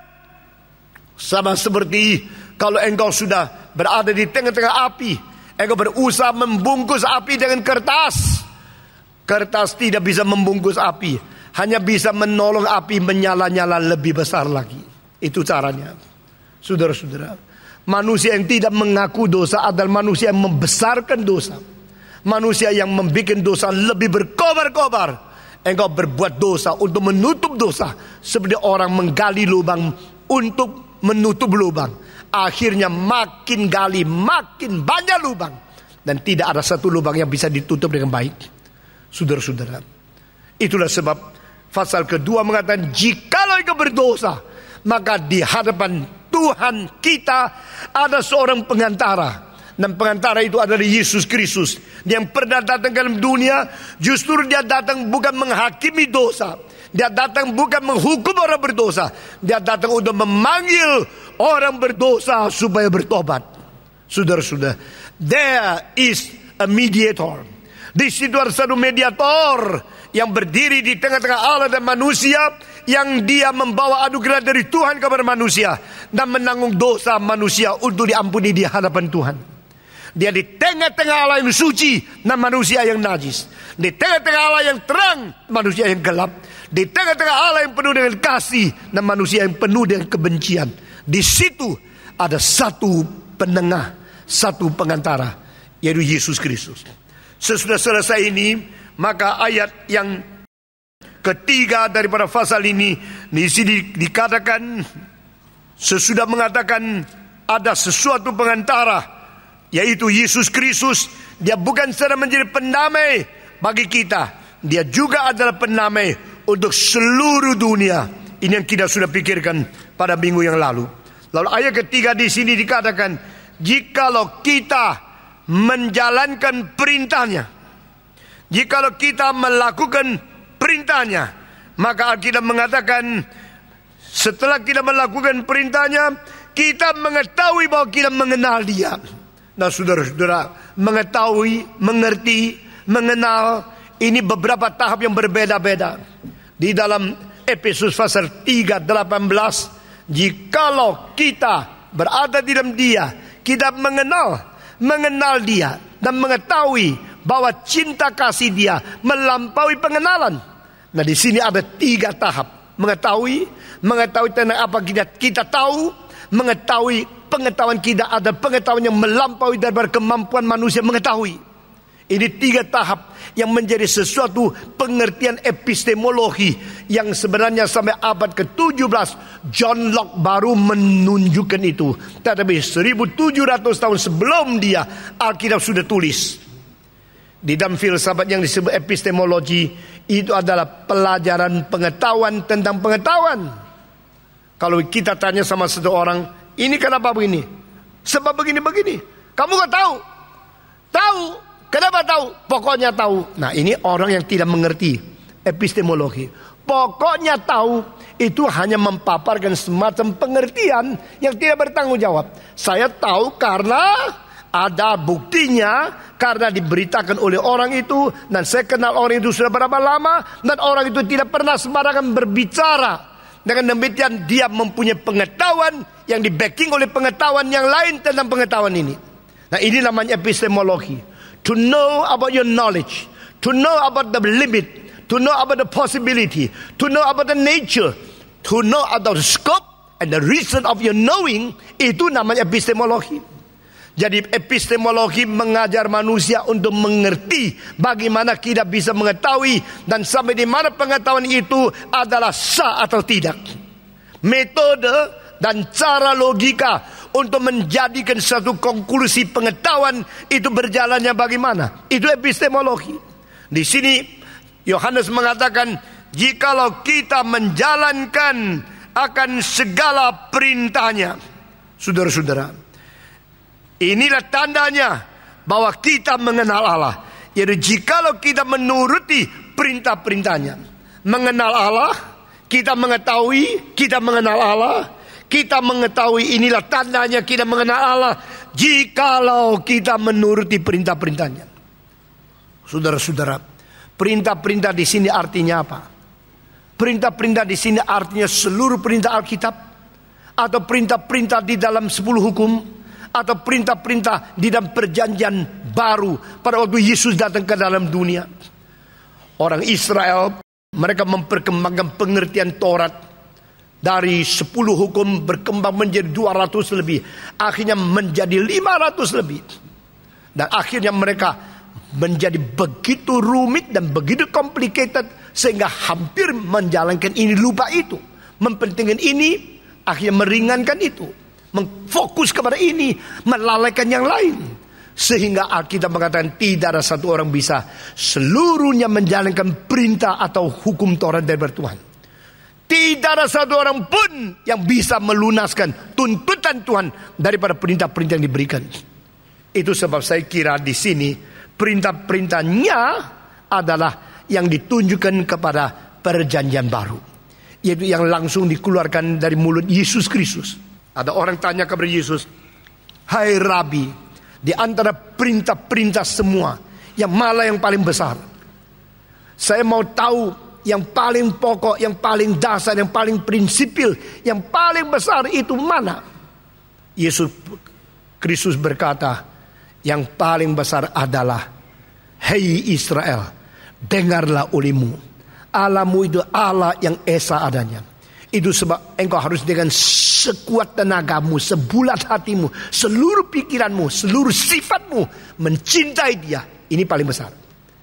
Sama seperti kalau engkau sudah berada di tengah-tengah api, engkau berusaha membungkus api dengan kertas. Kertas tidak bisa membungkus api, hanya bisa menolong api menyala-nyala lebih besar lagi. Itu caranya. Saudara-saudara, manusia yang tidak mengaku dosa adalah manusia yang membesarkan dosa. Manusia yang membuat dosa lebih berkobar-kobar. Engkau berbuat dosa untuk menutup dosa, seperti orang menggali lubang untuk menutup lubang. Akhirnya makin gali, makin banyak lubang, dan tidak ada satu lubang yang bisa ditutup dengan baik. Saudara-saudara, itulah sebab pasal kedua mengatakan jikalau engkau berdosa, maka di hadapan Tuhan kita ada seorang pengantara. Dan pengantara itu adalah Yesus Kristus. Dia yang pernah datang ke dalam dunia. Justru dia datang bukan menghakimi dosa. Dia datang bukan menghukum orang berdosa. Dia datang untuk memanggil orang berdosa supaya bertobat. Saudara-saudara, there is a mediator. Di situ ada satu mediator yang berdiri di tengah-tengah Allah dan manusia, yang dia membawa anugerah dari Tuhan kepada manusia dan menanggung dosa manusia untuk diampuni di hadapan Tuhan. Dia di tengah-tengah Allah yang suci dan manusia yang najis. Di tengah-tengah Allah yang terang, manusia yang gelap. Di tengah-tengah Allah yang penuh dengan kasih dan manusia yang penuh dengan kebencian. Di situ ada satu penengah, satu pengantara, yaitu Yesus Kristus. Sesudah selesai ini, maka ayat yang ketiga daripada pasal ini, di sini dikatakan, sesudah mengatakan ada sesuatu pengantara, yaitu Yesus Kristus. Dia bukan saja menjadi pendamai bagi kita, dia juga adalah pendamai untuk seluruh dunia. Ini yang kita sudah pikirkan pada minggu yang lalu. Lalu ayat ketiga di sini dikatakan, jikalau kita menjalankan perintahnya, jikalau kita melakukan perintahnya, maka Alkitab mengatakan setelah kita melakukan perintahnya, kita mengetahui bahwa kita mengenal dia. Nah saudara-saudara, mengetahui, mengerti, mengenal, ini beberapa tahap yang berbeda-beda. Di dalam Efesus pasal 3:18 Jikalau kita berada di dalam Dia, kita mengenal Dia dan mengetahui bahwa cinta kasih Dia melampaui pengenalan. Nah, di sini ada 3 tahap. Mengetahui tentang apa kita tahu, mengetahui pengetahuan kita ada pengetahuan yang melampaui daripada kemampuan manusia mengetahui. Ini 3 tahap yang menjadi sesuatu pengertian epistemologi yang sebenarnya sampai abad ke-17 John Locke baru menunjukkan itu. Tetapi 1700 tahun sebelum dia, Alkitab sudah tulis. Di dalam filsafat yang disebut epistemologi, itu adalah pelajaran pengetahuan tentang pengetahuan. Kalau kita tanya sama satu orang, ini kenapa begini? Sebab begini-begini. Kamu gak tahu? Tahu. Kenapa tahu? Pokoknya tahu. Nah, ini orang yang tidak mengerti epistemologi. Pokoknya tahu itu hanya mempaparkan semacam pengertian yang tidak bertanggung jawab. Saya tahu karena ada buktinya, karena diberitakan oleh orang itu, dan saya kenal orang itu sudah berapa lama, dan orang itu tidak pernah sembarangan berbicara. Dengan demikian dia mempunyai pengetahuan yang di-backing oleh pengetahuan yang lain tentang pengetahuan ini. Nah, ini namanya epistemologi. To know about your knowledge, to know about the limit, to know about the possibility, to know about the nature, to know about the scope and the reason of your knowing, itu namanya epistemologi. Jadi epistemologi mengajar manusia untuk mengerti bagaimana kita bisa mengetahui dan sampai di mana pengetahuan itu adalah sah atau tidak. Metode dan cara logika untuk menjadikan satu konklusi pengetahuan itu berjalannya bagaimana? Itu epistemologi. Di sini Yohanes mengatakan, jikalau kita menjalankan akan segala perintahnya. Saudara-saudara, inilah tandanya bahwa kita mengenal Allah. Yaitu jikalau kita menuruti perintah-perintahnya. Mengenal Allah, kita mengetahui, kita mengenal Allah. Kita mengetahui inilah tandanya kita mengenal Allah, jikalau kita menuruti perintah-perintahnya. Saudara-saudara, perintah-perintah di sini artinya apa? Perintah-perintah di sini artinya seluruh perintah Alkitab, atau perintah-perintah di dalam 10 hukum, atau perintah-perintah di dalam perjanjian baru pada waktu Yesus datang ke dalam dunia. Orang Israel, mereka memperkembangkan pengertian Taurat. Dari 10 hukum berkembang menjadi 200 lebih. Akhirnya menjadi 500 lebih. Dan akhirnya mereka menjadi begitu rumit dan begitu complicated, sehingga hampir menjalankan ini lupa itu. Mempentingkan ini, akhirnya meringankan itu. Memfokus kepada ini, melalaikan yang lain. Sehingga Alkitab mengatakan tidak ada satu orang bisa seluruhnya menjalankan perintah atau hukum Taurat dari Tuhan. Tidak ada satu orang pun yang bisa melunaskan tuntutan Tuhan daripada perintah-perintah yang diberikan. Itu sebab saya kira di sini perintah-perintahnya adalah yang ditunjukkan kepada perjanjian baru, yaitu yang langsung dikeluarkan dari mulut Yesus Kristus. Ada orang tanya kepada Yesus, "Hai Rabi, di antara perintah-perintah semua, yang mana yang paling besar?" Saya mau tahu yang paling pokok, yang paling dasar, yang paling prinsipil, yang paling besar itu mana? Yesus Kristus berkata, yang paling besar adalah, "Hei Israel, dengarlah olehmu, Allahmu itu Allah yang esa adanya. Itu sebab engkau harus dengan sekuat tenagamu, sebulat hatimu, seluruh pikiranmu, seluruh sifatmu mencintai Dia." Ini paling besar.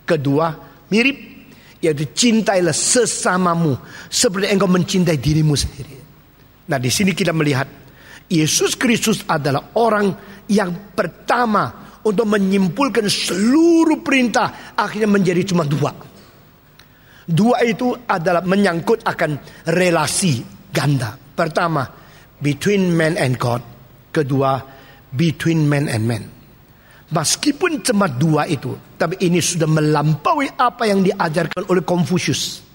Kedua, mirip, yaitu cintailah sesamamu seperti engkau mencintai dirimu sendiri. Nah, di sini kita melihat Yesus Kristus adalah orang yang pertama untuk menyimpulkan seluruh perintah akhirnya menjadi cuma 2. 2 itu adalah menyangkut akan relasi ganda. Pertama, between man and God. Kedua, between man and man. Meskipun cuma 2 itu, tapi ini sudah melampaui apa yang diajarkan oleh Confucius.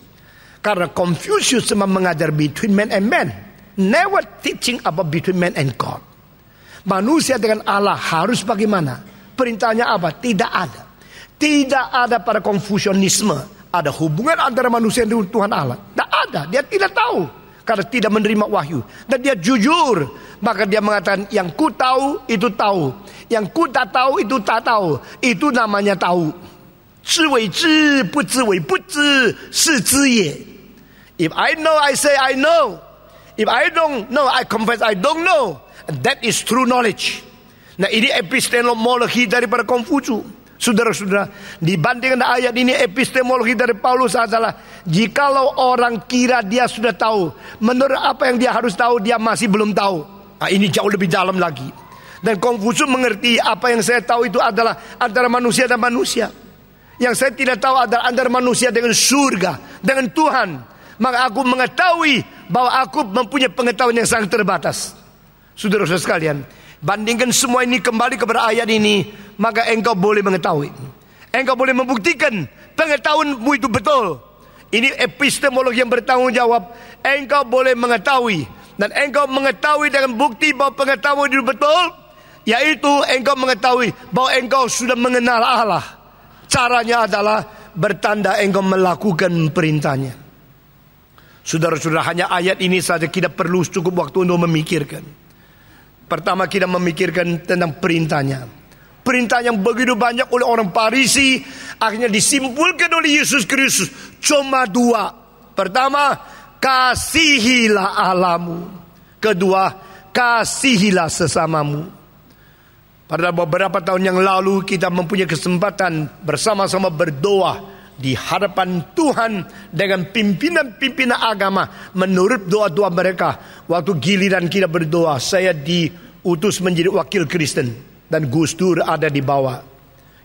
Karena Confucius cuma mengajar between man and man, never teaching about between man and God. Manusia dengan Allah harus bagaimana? Perintahnya apa? Tidak ada. Tidak ada pada Konfusianisme ada hubungan antara manusia dengan Tuhan Allah. Tidak ada, dia tidak tahu. karena tidak menerima wahyu. Dan dia jujur, maka dia mengatakan yang ku tahu itu tahu, yang ku tak tahu itu tak tahu. Itu namanya tahu. 知为知，不知为不知，是知也。If I know, I say I know. If I don't know, I confess I don't know. And that is true knowledge. Nah, ini epistemologi daripada Konfusius. Saudara-saudara, dibandingkan ayat ini, epistemologi dari Paulus adalah jikalau orang kira dia sudah tahu, menurut apa yang dia harus tahu, dia masih belum tahu. Nah, ini jauh lebih dalam lagi. Dan Konfusius mengerti apa yang saya tahu itu adalah antara manusia dan manusia. Yang saya tidak tahu adalah antara manusia dengan surga, dengan Tuhan. Maka aku mengetahui bahwa aku mempunyai pengetahuan yang sangat terbatas. Saudara-saudara sekalian, bandingkan semua ini kembali kepada ayat ini, maka engkau boleh mengetahui. Engkau boleh membuktikan pengetahuanmu itu betul. Ini epistemologi yang bertanggung jawab. Engkau boleh mengetahui. Dan engkau mengetahui dengan bukti bahwa pengetahuan itu betul, yaitu engkau mengetahui bahwa engkau sudah mengenal Allah. Caranya adalah bertanda engkau melakukan perintahnya. Saudara-saudara, hanya ayat ini saja kita perlu cukup waktu untuk memikirkan. Pertama, kita memikirkan tentang perintahnya. Perintah yang begitu banyak oleh orang Farisi akhirnya disimpulkan oleh Yesus Kristus cuma 2. Pertama, kasihilah Allahmu. Kedua, kasihilah sesamamu. Pada beberapa tahun yang lalu kita mempunyai kesempatan bersama-sama berdoa di hadapan Tuhan dengan pimpinan-pimpinan agama menurut doa-doa mereka. Waktu giliran kita berdoa, saya diutus menjadi wakil Kristen dan Gus Dur ada di bawah.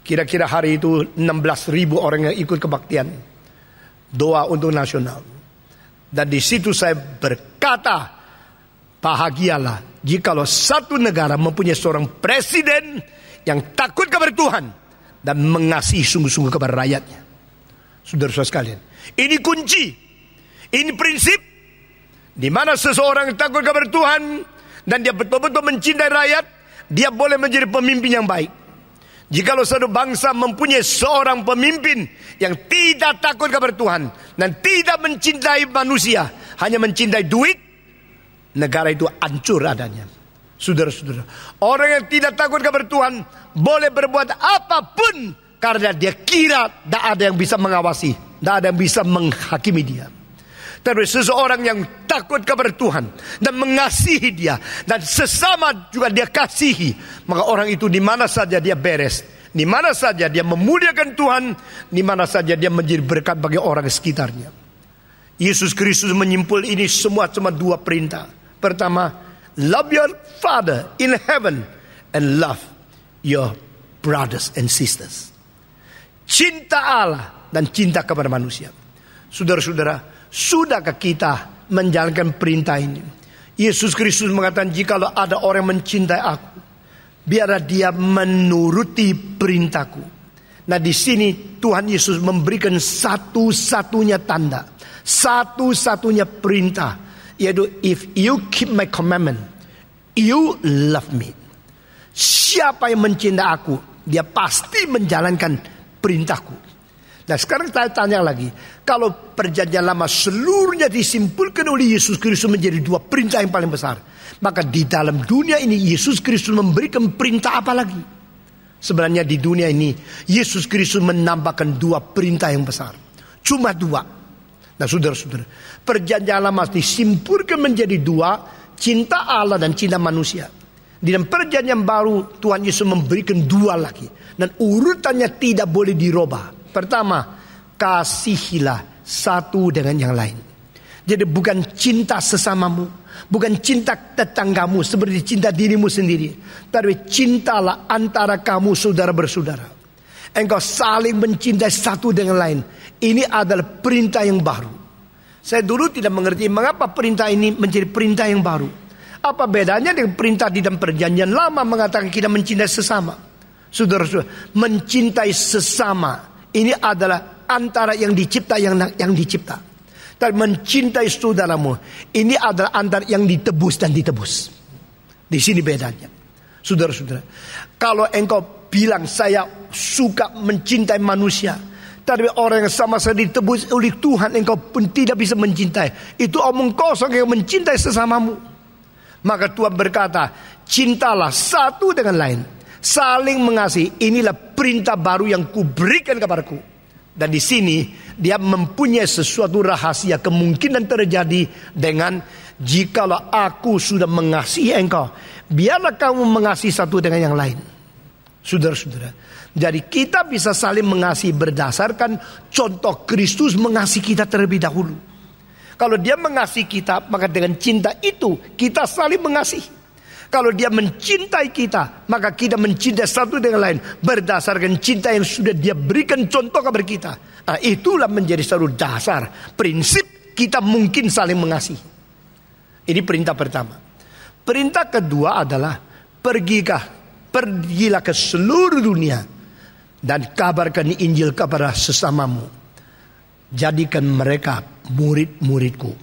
Kira-kira hari itu 16.000 orang yang ikut kebaktian doa untuk nasional. Dan di situ saya berkata, bahagialah jikalau satu negara mempunyai seorang presiden yang takut kepada Tuhan dan mengasihi sungguh-sungguh kepada rakyatnya. Saudara-saudara sekalian, ini kunci, ini prinsip, di mana seseorang yang takut kepada Tuhan dan dia betul-betul mencintai rakyat, dia boleh menjadi pemimpin yang baik. Jikalau satu bangsa mempunyai seorang pemimpin yang tidak takut kepada Tuhan dan tidak mencintai manusia, hanya mencintai duit, negara itu hancur adanya. Saudara-saudara, orang yang tidak takut kepada Tuhan boleh berbuat apapun karena dia kira tidak ada yang bisa mengawasi, tidak ada yang bisa menghakimi dia. Tapi seseorang yang takut kepada Tuhan dan mengasihi dia dan sesama juga dia kasihi, maka orang itu di mana saja dia beres, di mana saja dia memuliakan Tuhan, di mana saja dia menjadi berkat bagi orang sekitarnya. Yesus Kristus menyimpul ini semua cuma 2 perintah. Pertama, love your Father in heaven and love your brothers and sisters. Cinta Allah dan cinta kepada manusia. Saudara-saudara, sudahkah kita menjalankan perintah ini? Yesus Kristus mengatakan, jikalau ada orang mencintai aku, biarlah dia menuruti perintahku. Nah, di sini Tuhan Yesus memberikan satu-satunya tanda, satu-satunya perintah, yaitu if you keep my commandment, you love me. Siapa yang mencintai aku, dia pasti menjalankan perintahku. Nah, sekarang saya tanya lagi, kalau perjanjian lama seluruhnya disimpulkan oleh Yesus Kristus menjadi 2 perintah yang paling besar, maka di dalam dunia ini Yesus Kristus memberikan perintah apa lagi? Sebenarnya di dunia ini Yesus Kristus menambahkan 2 perintah yang besar, cuma 2. Nah, saudara-saudara, perjanjian lama disimpulkan menjadi 2, cinta Allah dan cinta manusia. Di dalam perjanjian baru Tuhan Yesus memberikan 2 lagi, dan urutannya tidak boleh dirubah. Pertama, kasihilah satu dengan yang lain. Jadi bukan cinta sesamamu, bukan cinta tetanggamu seperti cinta dirimu sendiri, tapi cintalah antara kamu saudara bersaudara. Engkau saling mencintai satu dengan lain. Ini adalah perintah yang baru. Saya dulu tidak mengerti mengapa perintah ini menjadi perintah yang baru. Apa bedanya dengan perintah di dalam perjanjian lama mengatakan kita mencintai sesama? Saudara-saudara, mencintai sesama ini adalah antara yang dicipta yang dicipta. Tapi mencintai saudaramu ini adalah antara yang ditebus dan ditebus. Di sini bedanya. Saudara-saudara, kalau engkau bilang saya suka mencintai manusia, Tapi orang yang sama sekali ditebus oleh Tuhan, engkau pun tidak bisa mencintai. Itu omong kosong yang mencintai sesamamu. Maka Tuhan berkata, cintalah satu dengan lain, saling mengasihi. Inilah perintah baru yang kuberikan kepadaku. Dan di sini dia mempunyai sesuatu rahasia kemungkinan terjadi dengan jikalau aku sudah mengasihi engkau, biarlah kamu mengasihi satu dengan yang lain. Saudara-saudara, jadi kita bisa saling mengasihi berdasarkan contoh Kristus mengasihi kita terlebih dahulu. Kalau dia mengasihi kita, maka dengan cinta itu kita saling mengasihi. Kalau dia mencintai kita, maka kita mencintai satu dengan lain berdasarkan cinta yang sudah dia berikan contoh kepada kita. Nah, itulah menjadi satu dasar prinsip kita mungkin saling mengasihi. Ini perintah pertama. Perintah kedua adalah pergilah ke seluruh dunia dan kabarkan Injil kepada sesamamu. Jadikan mereka murid-muridku.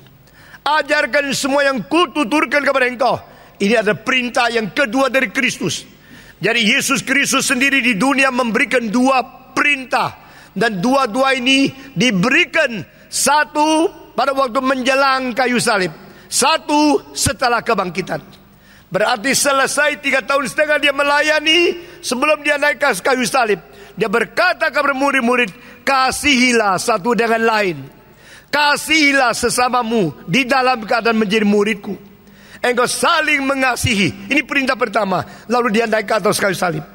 Ajarkan semua yang kututurkan kepada engkau. Ini adalah perintah yang kedua dari Kristus. Jadi Yesus Kristus sendiri di dunia memberikan dua perintah. Dan dua-dua ini diberikan, satu pada waktu menjelang kayu salib, satu setelah kebangkitan. Berarti selesai 3,5 tahun dia melayani sebelum dia naik ke kayu salib. Dia berkata kepada murid-murid, kasihilah satu dengan lain. Kasihilah sesamamu di dalam keadaan menjadi muridku. Engkau saling mengasihi. Ini perintah pertama. Lalu dia naik ke atas kayu salib.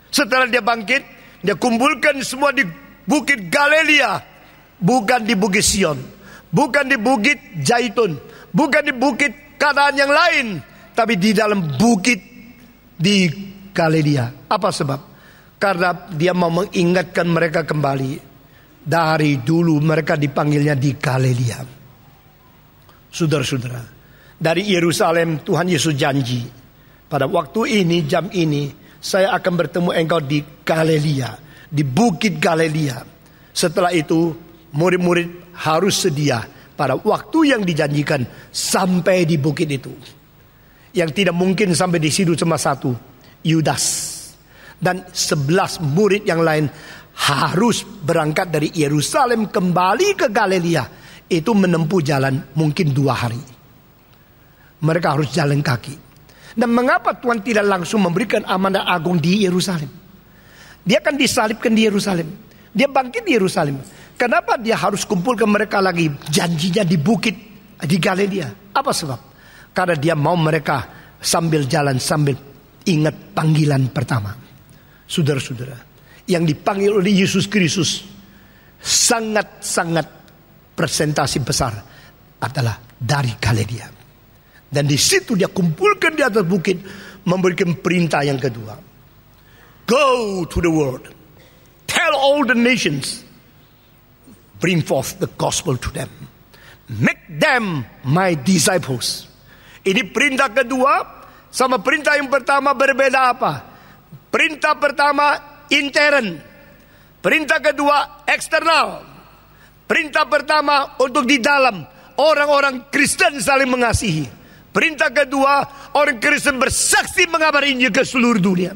Setelah dia bangkit, dia kumpulkan semua di bukit Galilea. Bukan di bukit Sion, bukan di bukit Zaitun, bukan di bukit Kanaan yang lain, tapi di dalam bukit di Galilea. Apa sebab? Karena dia mau mengingatkan mereka kembali. Dari dulu mereka dipanggilnya di Galilea. Saudara-saudara, dari Yerusalem Tuhan Yesus janji, pada waktu ini, jam ini, saya akan bertemu engkau di Galilea, di bukit Galilea. Setelah itu murid-murid harus sedia pada waktu yang dijanjikan sampai di bukit itu. Yang tidak mungkin sampai di situ cuma satu, Yudas. Dan 11 murid yang lain harus berangkat dari Yerusalem kembali ke Galilea. Itu menempuh jalan mungkin 2 hari. Mereka harus jalan kaki. Dan mengapa Tuhan tidak langsung memberikan amanah agung di Yerusalem? Dia akan disalibkan di Yerusalem. Dia bangkit di Yerusalem. Kenapa dia harus kumpulkan mereka lagi janjinya di bukit di Galilea? Apa sebab? Karena dia mau mereka sambil jalan, sambil ingat panggilan pertama. Saudara-saudara, yang dipanggil oleh Yesus Kristus sangat-sangat presentasi besar adalah dari Galilea. Dan di situ dia kumpulkan di atas bukit, memberikan perintah yang kedua. Go to the world, tell all the nations, bring forth the gospel to them, make them my disciples. Ini perintah kedua, sama perintah yang pertama berbeda apa? Perintah pertama intern, perintah kedua eksternal. Perintah pertama untuk di dalam, orang-orang Kristen saling mengasihi. Perintah kedua, orang Kristen bersaksi mengabari Injil ke seluruh dunia.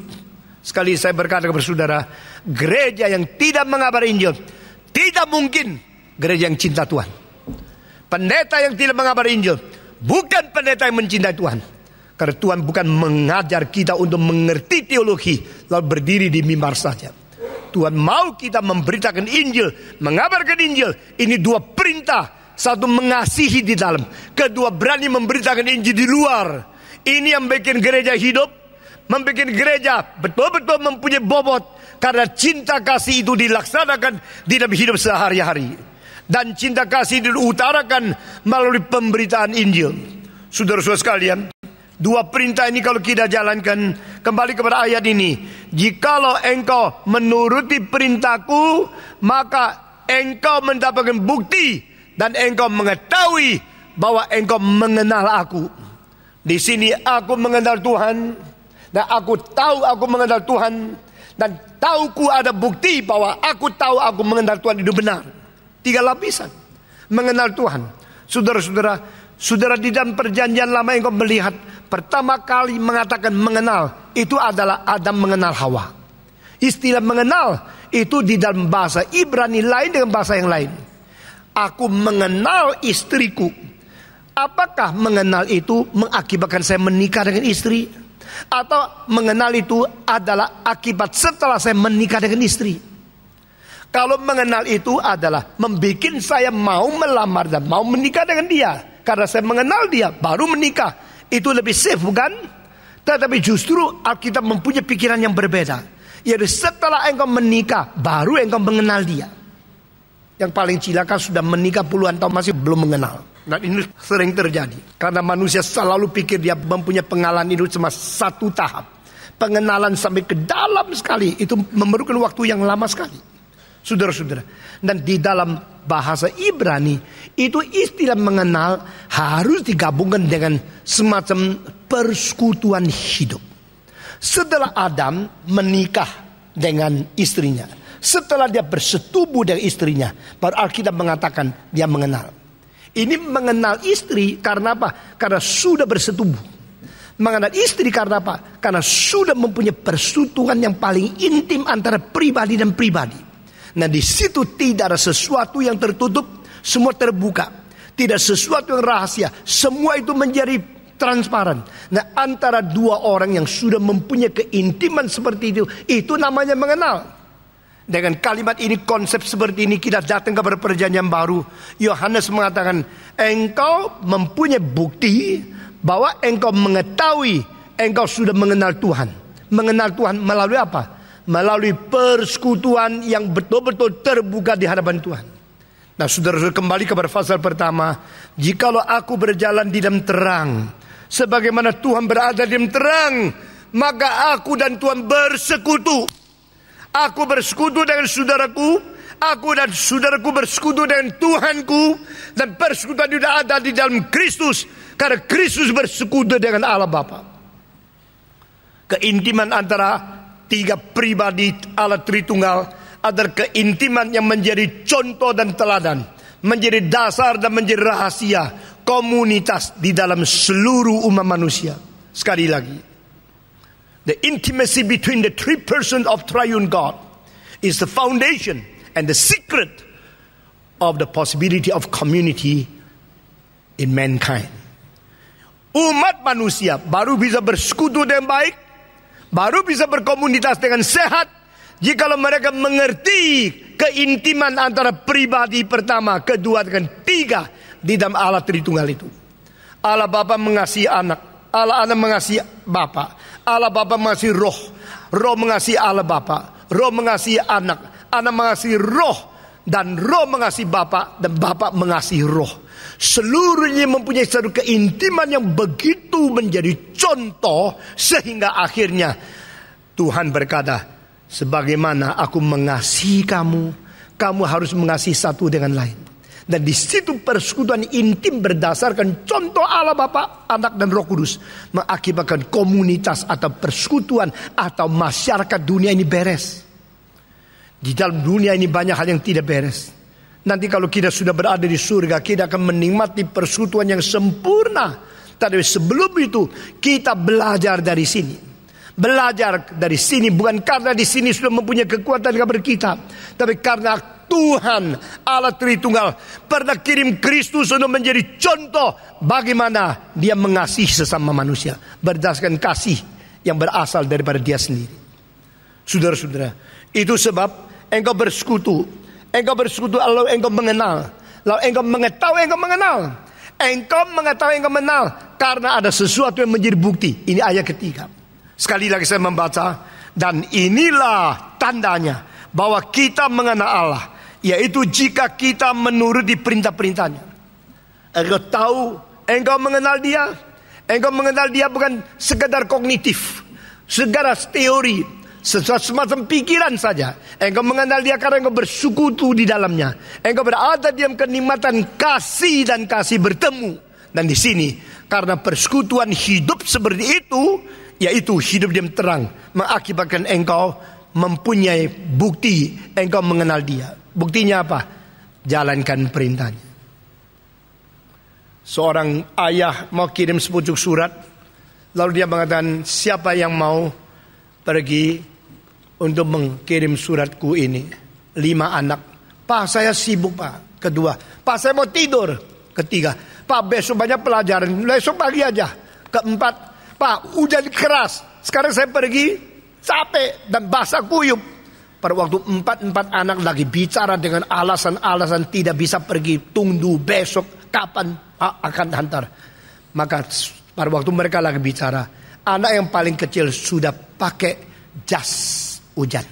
Sekali saya berkata kepada saudara, gereja yang tidak mengabari Injil tidak mungkin gereja yang cinta Tuhan. Pendeta yang tidak mengabari Injil bukan pendeta yang mencintai Tuhan. Karena Tuhan bukan mengajar kita untuk mengerti teologi lalu berdiri di mimbar saja. Tuhan mau kita memberitakan Injil, mengabarkan Injil. Ini 2 perintah. Satu, mengasihi di dalam. Kedua, berani memberitakan Injil di luar. Ini yang bikin gereja hidup, membuat gereja betul-betul mempunyai bobot. Karena cinta kasih itu dilaksanakan di dalam hidup sehari-hari. Dan cinta kasih diutarakan melalui pemberitaan Injil. Saudara-saudara sekalian, 2 perintah ini kalau kita jalankan, kembali kepada ayat ini. Jikalau engkau menuruti perintahku, maka engkau mendapatkan bukti dan engkau mengetahui bahwa engkau mengenal aku. Di sini aku mengenal Tuhan, dan aku tahu aku mengenal Tuhan, dan tauku ada bukti bahwa aku tahu aku mengenal Tuhan itu benar. 3 lapisan mengenal Tuhan. Saudara-saudara, saudara di dalam perjanjian lama engkau melihat pertama kali mengatakan mengenal, itu adalah Adam mengenal Hawa. Istilah mengenal itu di dalam bahasa Ibrani lain dengan bahasa yang lain. Aku mengenal istriku. Apakah mengenal itu mengakibatkan saya menikah dengan istri? Atau mengenal itu adalah akibat setelah saya menikah dengan istri? Kalau mengenal itu adalah membuat saya mau melamar dan mau menikah dengan dia. Karena saya mengenal dia, baru menikah. Itu lebih safe, bukan? Tetapi justru Alkitab mempunyai pikiran yang berbeda. Yaitu setelah engkau menikah, baru engkau mengenal dia. Yang paling cilaka sudah menikah puluhan tahun masih belum mengenal. Dan ini sering terjadi. Karena manusia selalu pikir dia mempunyai pengalaman itu cuma satu tahap. Pengenalan sampai ke dalam sekali, itu memerlukan waktu yang lama sekali. Saudara-saudara. Dan di dalam bahasa Ibrani, itu istilah mengenal harus digabungkan dengan semacam persekutuan hidup. Setelah Adam menikah dengan istrinya, setelah dia bersetubuh dengan istrinya, baru Alkitab mengatakan dia mengenal. Ini mengenal istri karena apa? Karena sudah bersetubuh. Mengenal istri karena apa? Karena sudah mempunyai persekutuan yang paling intim antara pribadi dan pribadi. Nah, di situ tidak ada sesuatu yang tertutup, semua terbuka. Tidak sesuatu yang rahasia, semua itu menjadi transparan. Nah, antara dua orang yang sudah mempunyai keintiman seperti itu namanya mengenal. Dengan kalimat ini, konsep seperti ini, kita datang kepada perjanjian baru. Yohanes mengatakan, engkau mempunyai bukti bahwa engkau mengetahui engkau sudah mengenal Tuhan. Mengenal Tuhan melalui apa? Melalui persekutuan yang betul-betul terbuka di hadapan Tuhan. Nah, saudara-saudara, kembali kepada pasal pertama. Jikalau aku berjalan di dalam terang, sebagaimana Tuhan berada di dalam terang, maka aku dan Tuhan bersekutu. Aku bersekutu dengan saudaraku, aku dan saudaraku bersekutu dengan Tuhanku, dan persekutuan itu ada di dalam Kristus, karena Kristus bersekutu dengan Allah Bapa. Keintiman antara tiga pribadi Allah Tritunggal adalah keintiman yang menjadi contoh dan teladan, menjadi dasar dan menjadi rahasia komunitas di dalam seluruh umat manusia. Sekali lagi, the intimacy between the three persons of triune God is the foundation and the secret of the possibility of community in mankind. Umat manusia baru bisa bersekutu dengan baik, baru bisa berkomunitas dengan sehat, jikalau mereka mengerti keintiman antara pribadi pertama, kedua, dengan tiga di dalam Allah Tritunggal itu. Allah Bapa mengasihi anak, Allah Anak mengasihi Bapa, Allah Bapa mengasihi Roh, Roh mengasihi Allah Bapa, Roh mengasihi Anak, Anak mengasihi Roh, dan Roh mengasihi Bapa, dan Bapa mengasihi Roh. Seluruhnya mempunyai satu keintiman yang begitu menjadi contoh, sehingga akhirnya Tuhan berkata, sebagaimana aku mengasihi kamu, kamu harus mengasihi satu dengan lain. Dan di situ persekutuan intim berdasarkan contoh Allah Bapa, Anak dan Roh Kudus mengakibatkan komunitas atau persekutuan atau masyarakat dunia ini beres. Di dalam dunia ini banyak hal yang tidak beres. Nanti kalau kita sudah berada di surga, kita akan menikmati persekutuan yang sempurna. Tapi sebelum itu kita belajar dari sini. Belajar dari sini bukan karena di sini sudah mempunyai kekuatan kepada kita, tapi karena Tuhan Allah Tritunggal pernah kirim Kristus untuk menjadi contoh bagaimana dia mengasihi sesama manusia berdasarkan kasih yang berasal daripada dia sendiri. Saudara-saudara, itu sebab engkau bersekutu lalu engkau mengenal, lalu engkau mengetahui engkau mengenal. Engkau mengetahui engkau mengenal karena ada sesuatu yang menjadi bukti. Ini ayat ketiga. Sekali lagi saya membaca, dan inilah tandanya bahwa kita mengenal Allah, yaitu jika kita menuruti perintah-perintahnya. Engkau tahu, engkau mengenal dia. Engkau mengenal dia bukan sekedar kognitif, sekedar teori, semacam pikiran saja. Engkau mengenal dia karena engkau bersekutu di dalamnya. Engkau berada di dalam kenikmatan kasih dan kasih bertemu. Dan di sini karena persekutuan hidup seperti itu, yaitu hidup dalam terang, mengakibatkan engkau mempunyai bukti engkau mengenal dia. Buktinya apa? Jalankan perintahnya. Seorang ayah mau kirim sepucuk surat, lalu dia mengatakan, siapa yang mau pergi untuk mengirim suratku ini. 5 anak. Pak, saya sibuk, Pak. Kedua, Pak, saya mau tidur. Ketiga, Pak, besok banyak pelajaran, besok pagi aja. Keempat, Pak, hujan keras, sekarang saya pergi capek dan basah kuyup. Pada waktu 4 anak lagi bicara dengan alasan-alasan tidak bisa pergi, tunggu besok kapan akan hantar. Maka pada waktu mereka lagi bicara, anak yang paling kecil sudah pakai jas hujan.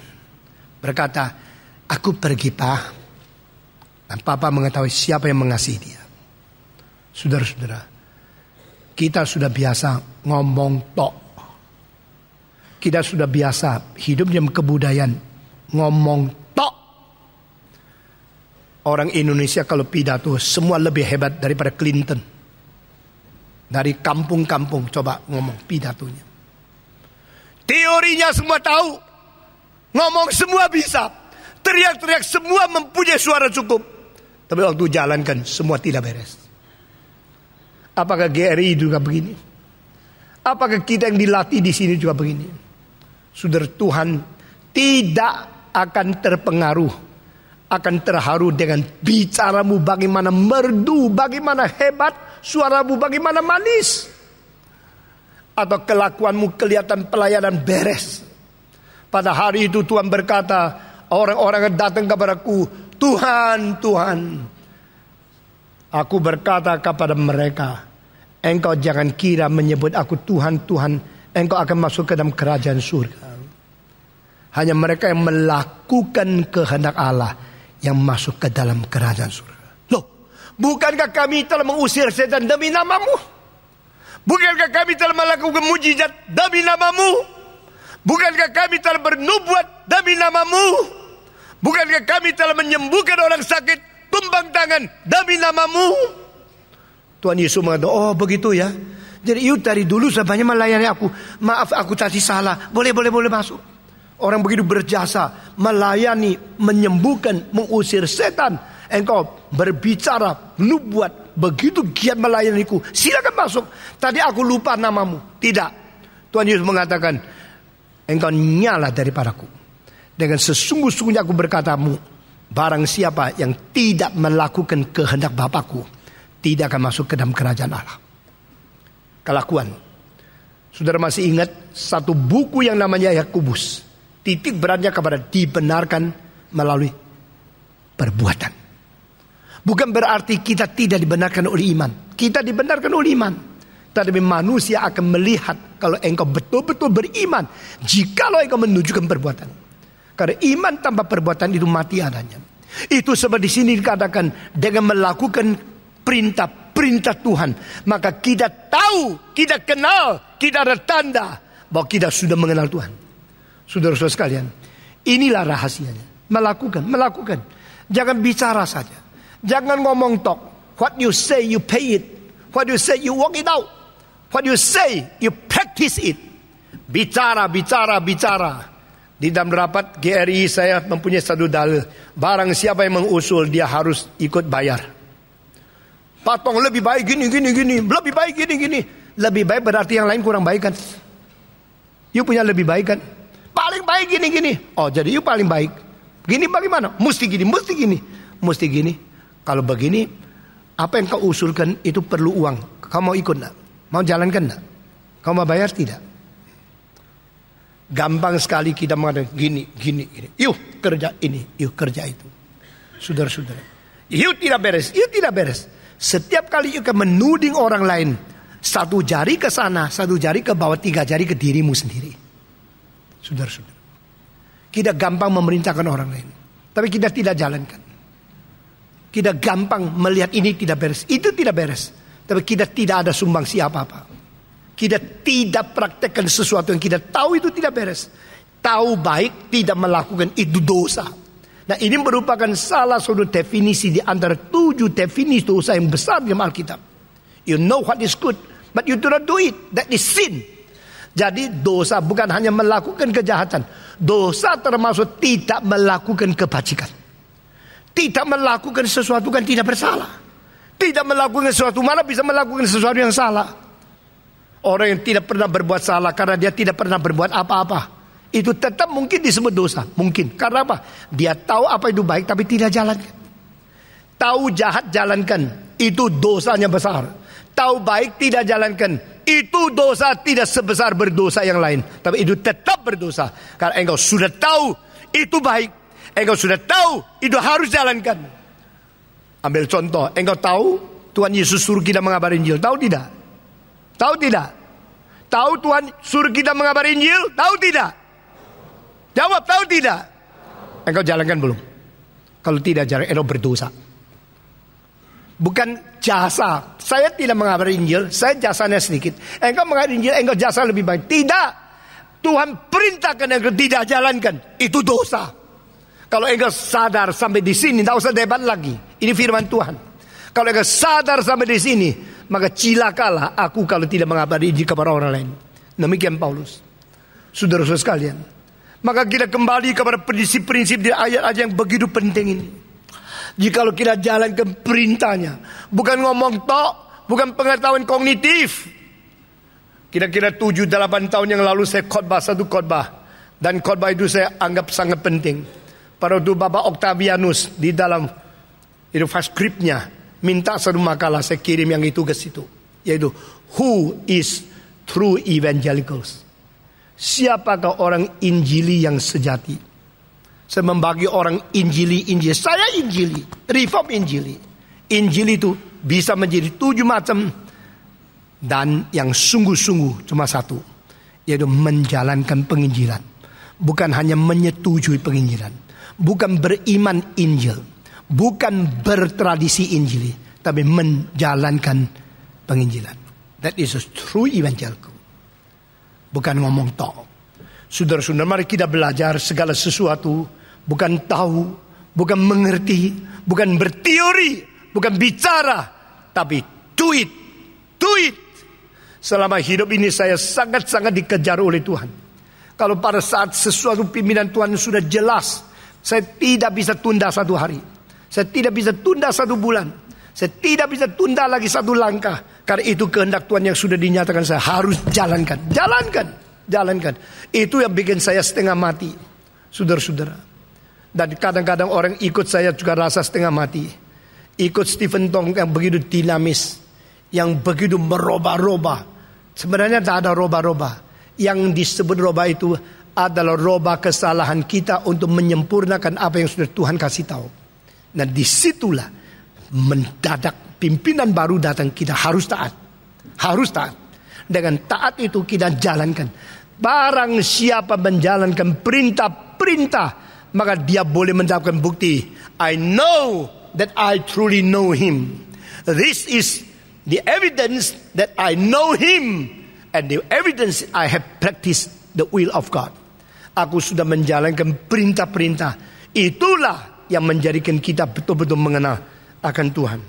Berkata, aku pergi, Pak. Dan Papa mengetahui siapa yang mengasihi dia. Saudara-saudara, kita sudah biasa ngomong tok. Kita sudah biasa hidup dalam kebudayaan ngomong tok. Orang Indonesia kalau pidato semua lebih hebat daripada Clinton. Dari kampung-kampung coba ngomong pidatonya. Teorinya semua tahu. Ngomong semua bisa. Teriak-teriak semua mempunyai suara cukup. Tapi waktu jalankan semua tidak beres. Apakah GRI juga begini? Apakah kita yang dilatih di sini juga begini? Saudara, Tuhan tidak akan terpengaruh, akan terharu dengan bicaramu bagaimana merdu, bagaimana hebat, suaramu bagaimana manis. Atau kelakuanmu kelihatan pelayanan beres. Pada hari itu Tuhan berkata, orang-orang yang datang kepadaku, Tuhan, Tuhan. Aku berkata kepada mereka, engkau jangan kira menyebut aku Tuhan, Tuhan, engkau akan masuk ke dalam kerajaan surga. Hanya mereka yang melakukan kehendak Allah yang masuk ke dalam kerajaan surga. Loh, bukankah kami telah mengusir setan demi namamu? Bukankah kami telah melakukan mujizat demi namamu? Bukankah kami telah bernubuat demi namamu? Bukankah kami telah menyembuhkan orang sakit tumbang tangan demi namamu? Tuhan Yesus mengatakan, oh begitu ya. Jadi you dari dulu sebanyak melayani aku. Maaf aku tadi salah. Boleh masuk. Orang begitu berjasa, melayani, menyembuhkan, mengusir setan. Engkau berbicara, nubuat, begitu giat melayaniku. Silakan masuk. Tadi aku lupa namamu. Tidak. Tuhan Yesus mengatakan, engkau nyala daripadaku. Dengan sesungguh-sungguhnya aku berkatamu, barang siapa yang tidak melakukan kehendak Bapakku, tidak akan masuk ke dalam kerajaan Allah. Kelakuan. Saudara masih ingat satu buku yang namanya Yakobus. Titik beratnya kepada dibenarkan melalui perbuatan. Bukan berarti kita tidak dibenarkan oleh iman. Kita dibenarkan oleh iman. Tetapi manusia akan melihat kalau engkau betul-betul beriman, jikalau engkau menunjukkan perbuatan. Karena iman tanpa perbuatan itu mati adanya. Itu sebab di sini dikatakan dengan melakukan perintah Tuhan, maka kita tahu, kita kenal, kita ada tanda bahwa kita sudah mengenal Tuhan. Saudara-saudara sekalian, inilah rahasianya. Melakukan. Jangan bicara saja. Jangan ngomong tok. What you say, you pay it. What you say, you walk it out. What you say, you practice it. Bicara. Di dalam rapat GRI saya mempunyai satu dalil. Barang siapa yang mengusul, dia harus ikut bayar. Patong lebih baik gini. Lebih baik gini. Lebih baik berarti yang lain kurang baik kan. You punya lebih baik kan. Paling baik gini. Oh jadi you paling baik. Gini bagaimana? Mesti gini. Kalau begini, apa yang kau usulkan itu perlu uang. Kau mau ikut enggak? Mau jalankan enggak? Kau mau bayar tidak? Gampang sekali kita mengatakan gini. Yuk kerja ini, yuk kerja itu. Saudara-saudara, yuk tidak beres. Setiap kali you akan menuding orang lain, satu jari ke sana, satu jari ke bawah, 3 jari ke dirimu sendiri. Saudara-saudara, kita gampang memerintahkan orang lain, tapi kita tidak jalankan. Kita gampang melihat ini tidak beres, itu tidak beres, tapi kita tidak ada sumbangsi apa-apa. Kita tidak praktekkan sesuatu yang kita tahu itu tidak beres. Tahu baik, tidak melakukan itu dosa. Nah ini merupakan salah satu definisi di antara 7 definisi dosa yang besar di Alkitab. You know what is good, but you do not do it. That is sin. Jadi dosa bukan hanya melakukan kejahatan. Dosa termasuk tidak melakukan kebajikan. Tidak melakukan sesuatu kan tidak bersalah. Tidak melakukan sesuatu, mana bisa melakukan sesuatu yang salah. Orang yang tidak pernah berbuat salah karena dia tidak pernah berbuat apa-apa, itu tetap mungkin disebut dosa. Mungkin. Karena apa? Dia tahu apa itu baik tapi tidak jalankan. Tahu jahat jalankan, itu dosanya besar. Tahu baik tidak jalankan, itu dosa tidak sebesar berdosa yang lain. Tapi itu tetap berdosa. Karena engkau sudah tahu itu baik, engkau sudah tahu itu harus jalankan. Ambil contoh, engkau tahu Tuhan Yesus suruh kita mengabar Injil. Tahu tidak? Tahu tidak? Tahu Tuhan suruh kita mengabar Injil? Tahu tidak? Jawab, tahu tidak? Engkau jalankan belum? Kalau tidak jalan, engkau berdosa. Bukan jasa. Saya tidak mengabar Injil, saya jasanya sedikit. Engkau mengabar Injil, engkau jasa lebih baik. Tidak. Tuhan perintahkan engkau tidak jalankan. Itu dosa. Kalau engkau sadar sampai di sini, tidak usah debat lagi. Ini firman Tuhan. Kalau engkau sadar sampai di sini, maka cilakalah aku kalau tidak mengabari Injil kepada orang lain. Demikian Paulus. Saudara-saudara sekalian, maka kita kembali kepada prinsip-prinsip di ayat-ayat yang begitu penting ini. Jikalau kita jalankan perintahnya, bukan ngomong tok, bukan pengetahuan kognitif. Kira-kira 7-8 tahun yang lalu saya khotbah satu khotbah, dan khotbah itu saya anggap sangat penting. Pada waktu Bapak Octavianus di dalam itu skripnya minta satu makalah, saya kirim yang itu ke situ, yaitu Who is true evangelicals? Siapakah orang Injili yang sejati? Saya membagi orang Injili. Saya Injili, Reform Injili. Injili itu bisa menjadi 7 macam. Dan yang sungguh-sungguh cuma satu, yaitu menjalankan penginjilan. Bukan hanya menyetujui penginjilan, bukan beriman Injil, bukan bertradisi Injili, tapi menjalankan penginjilan. That is a true evangelical. Bukan ngomong tok. Saudara-saudara, mari kita belajar segala sesuatu. Bukan tahu, bukan mengerti, bukan berteori, bukan bicara, tapi do it. Do it. Selama hidup ini saya sangat-sangat dikejar oleh Tuhan. Kalau pada saat sesuatu pimpinan Tuhan sudah jelas, saya tidak bisa tunda 1 hari. Saya tidak bisa tunda 1 bulan. Saya tidak bisa tunda lagi 1 langkah. Karena itu kehendak Tuhan yang sudah dinyatakan, saya harus jalankan. Jalankan. Itu yang bikin saya setengah mati, saudara-saudara. Dan kadang-kadang orang ikut saya juga rasa setengah mati. Ikut Stephen Tong yang begitu dinamis, yang begitu merubah-rubah. Sebenarnya tidak ada rubah-rubah. Yang disebut rubah itu adalah rubah kesalahan kita untuk menyempurnakan apa yang sudah Tuhan kasih tahu. Dan disitulah mendadak pimpinan baru datang, kita harus taat. Harus taat. Dengan taat itu kita jalankan. Barang siapa menjalankan perintah-perintah, maka dia boleh mendapatkan bukti. I know that I truly know him. This is the evidence that I know him. And the evidence I have practiced the will of God. Aku sudah menjalankan perintah-perintah. Itulah yang menjadikan kita betul-betul mengenal akan Tuhan.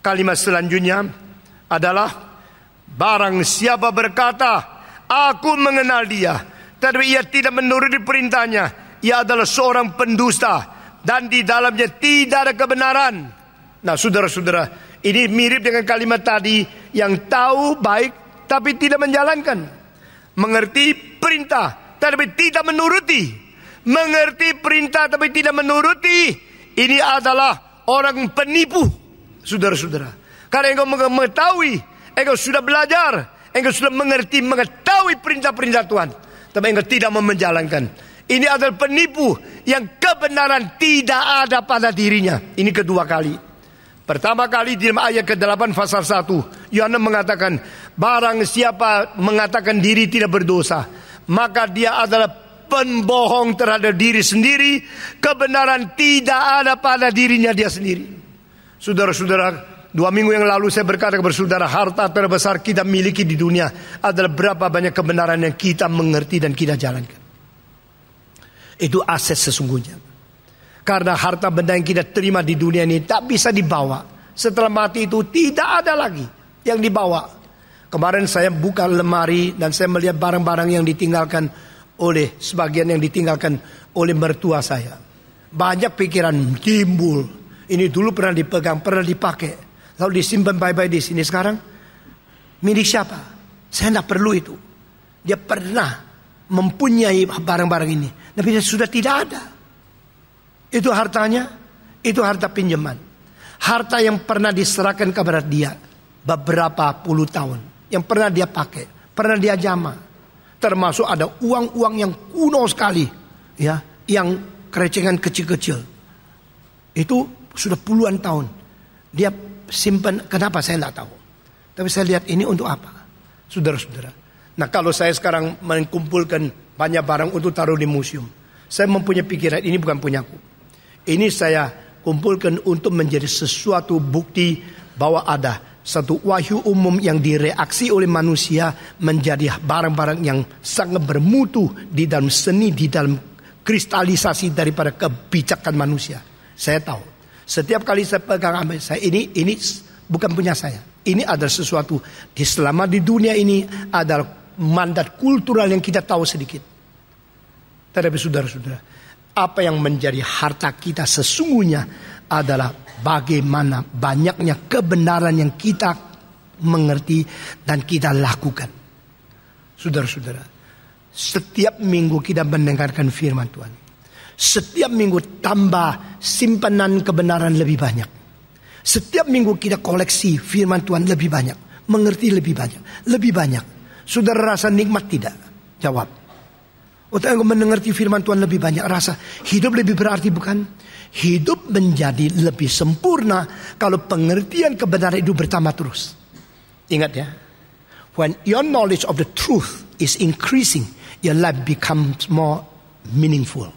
Kalimat selanjutnya adalah, barang siapa berkata, aku mengenal dia, tetapi ia tidak menuruti perintahnya, ia adalah seorang pendusta, dan di dalamnya tidak ada kebenaran. Nah, saudara-saudara, ini mirip dengan kalimat tadi, yang tahu baik tapi tidak menjalankan. Mengerti perintah tapi tidak menuruti. Mengerti perintah tapi tidak menuruti. Ini adalah orang penipu, saudara-saudara. Karena engkau mengetahui, engkau sudah belajar, engkau sudah mengetahui perintah-perintah Tuhan, tapi engkau tidak mau menjalankan. Ini adalah penipu yang kebenaran tidak ada pada dirinya. Ini kedua kali. Pertama kali di dalam ayat ke-8 pasal 1, Yohanes mengatakan, barang siapa mengatakan diri tidak berdosa, maka dia adalah pembohong terhadap diri sendiri. Kebenaran tidak ada pada dirinya dia sendiri. Saudara-saudara, 2 minggu yang lalu saya berkata kepada saudara, harta terbesar kita miliki di dunia adalah berapa banyak kebenaran yang kita mengerti dan kita jalankan. Itu aset sesungguhnya. Karena harta benda yang kita terima di dunia ini tak bisa dibawa. Setelah mati itu tidak ada lagi yang dibawa. Kemarin saya buka lemari dan saya melihat barang-barang yang ditinggalkan oleh, sebagian yang ditinggalkan oleh mertua saya. Banyak pikiran timbul. Ini dulu pernah dipegang, pernah dipakai, lalu disimpan baik-baik di sini. Sekarang milik siapa? Saya tidak perlu itu. Dia pernah mempunyai barang-barang ini. Tapi dia sudah tidak ada. Itu hartanya, itu harta pinjaman. Harta yang pernah diserahkan kepada dia beberapa puluh tahun. Yang pernah dia pakai, pernah dia jama. Termasuk ada uang-uang yang kuno sekali, ya, yang kerecengan kecil-kecil. Itu sudah puluhan tahun. Dia simpan, kenapa saya tidak tahu. Tapi saya lihat ini untuk apa, saudara-saudara. Nah, kalau saya sekarang mengumpulkan banyak barang untuk taruh di museum, saya mempunyai pikiran ini bukan punyaku. Ini saya kumpulkan untuk menjadi sesuatu bukti bahwa ada satu wahyu umum yang direaksi oleh manusia menjadi barang-barang yang sangat bermutu di dalam seni, di dalam kristalisasi daripada kebijakan manusia. Saya tahu. Setiap kali saya pegang ambil saya, ini bukan punya saya. Ini adalah sesuatu selama di dunia ini adalah mandat kultural yang kita tahu sedikit. Tetapi saudara-saudara, apa yang menjadi harta kita sesungguhnya adalah bagaimana banyaknya kebenaran yang kita mengerti dan kita lakukan. Saudara-saudara, setiap minggu kita mendengarkan firman Tuhan. Setiap minggu tambah simpanan kebenaran lebih banyak. Setiap minggu kita koleksi firman Tuhan lebih banyak. Mengerti lebih banyak. Lebih banyak. Saudara rasa nikmat tidak? Jawab. Untuk mendengarti firman Tuhan lebih banyak, rasa hidup lebih berarti bukan? Hidup menjadi lebih sempurna kalau pengertian kebenaran itu bertambah terus. Ingat ya. When your knowledge of the truth is increasing, your life becomes more meaningful.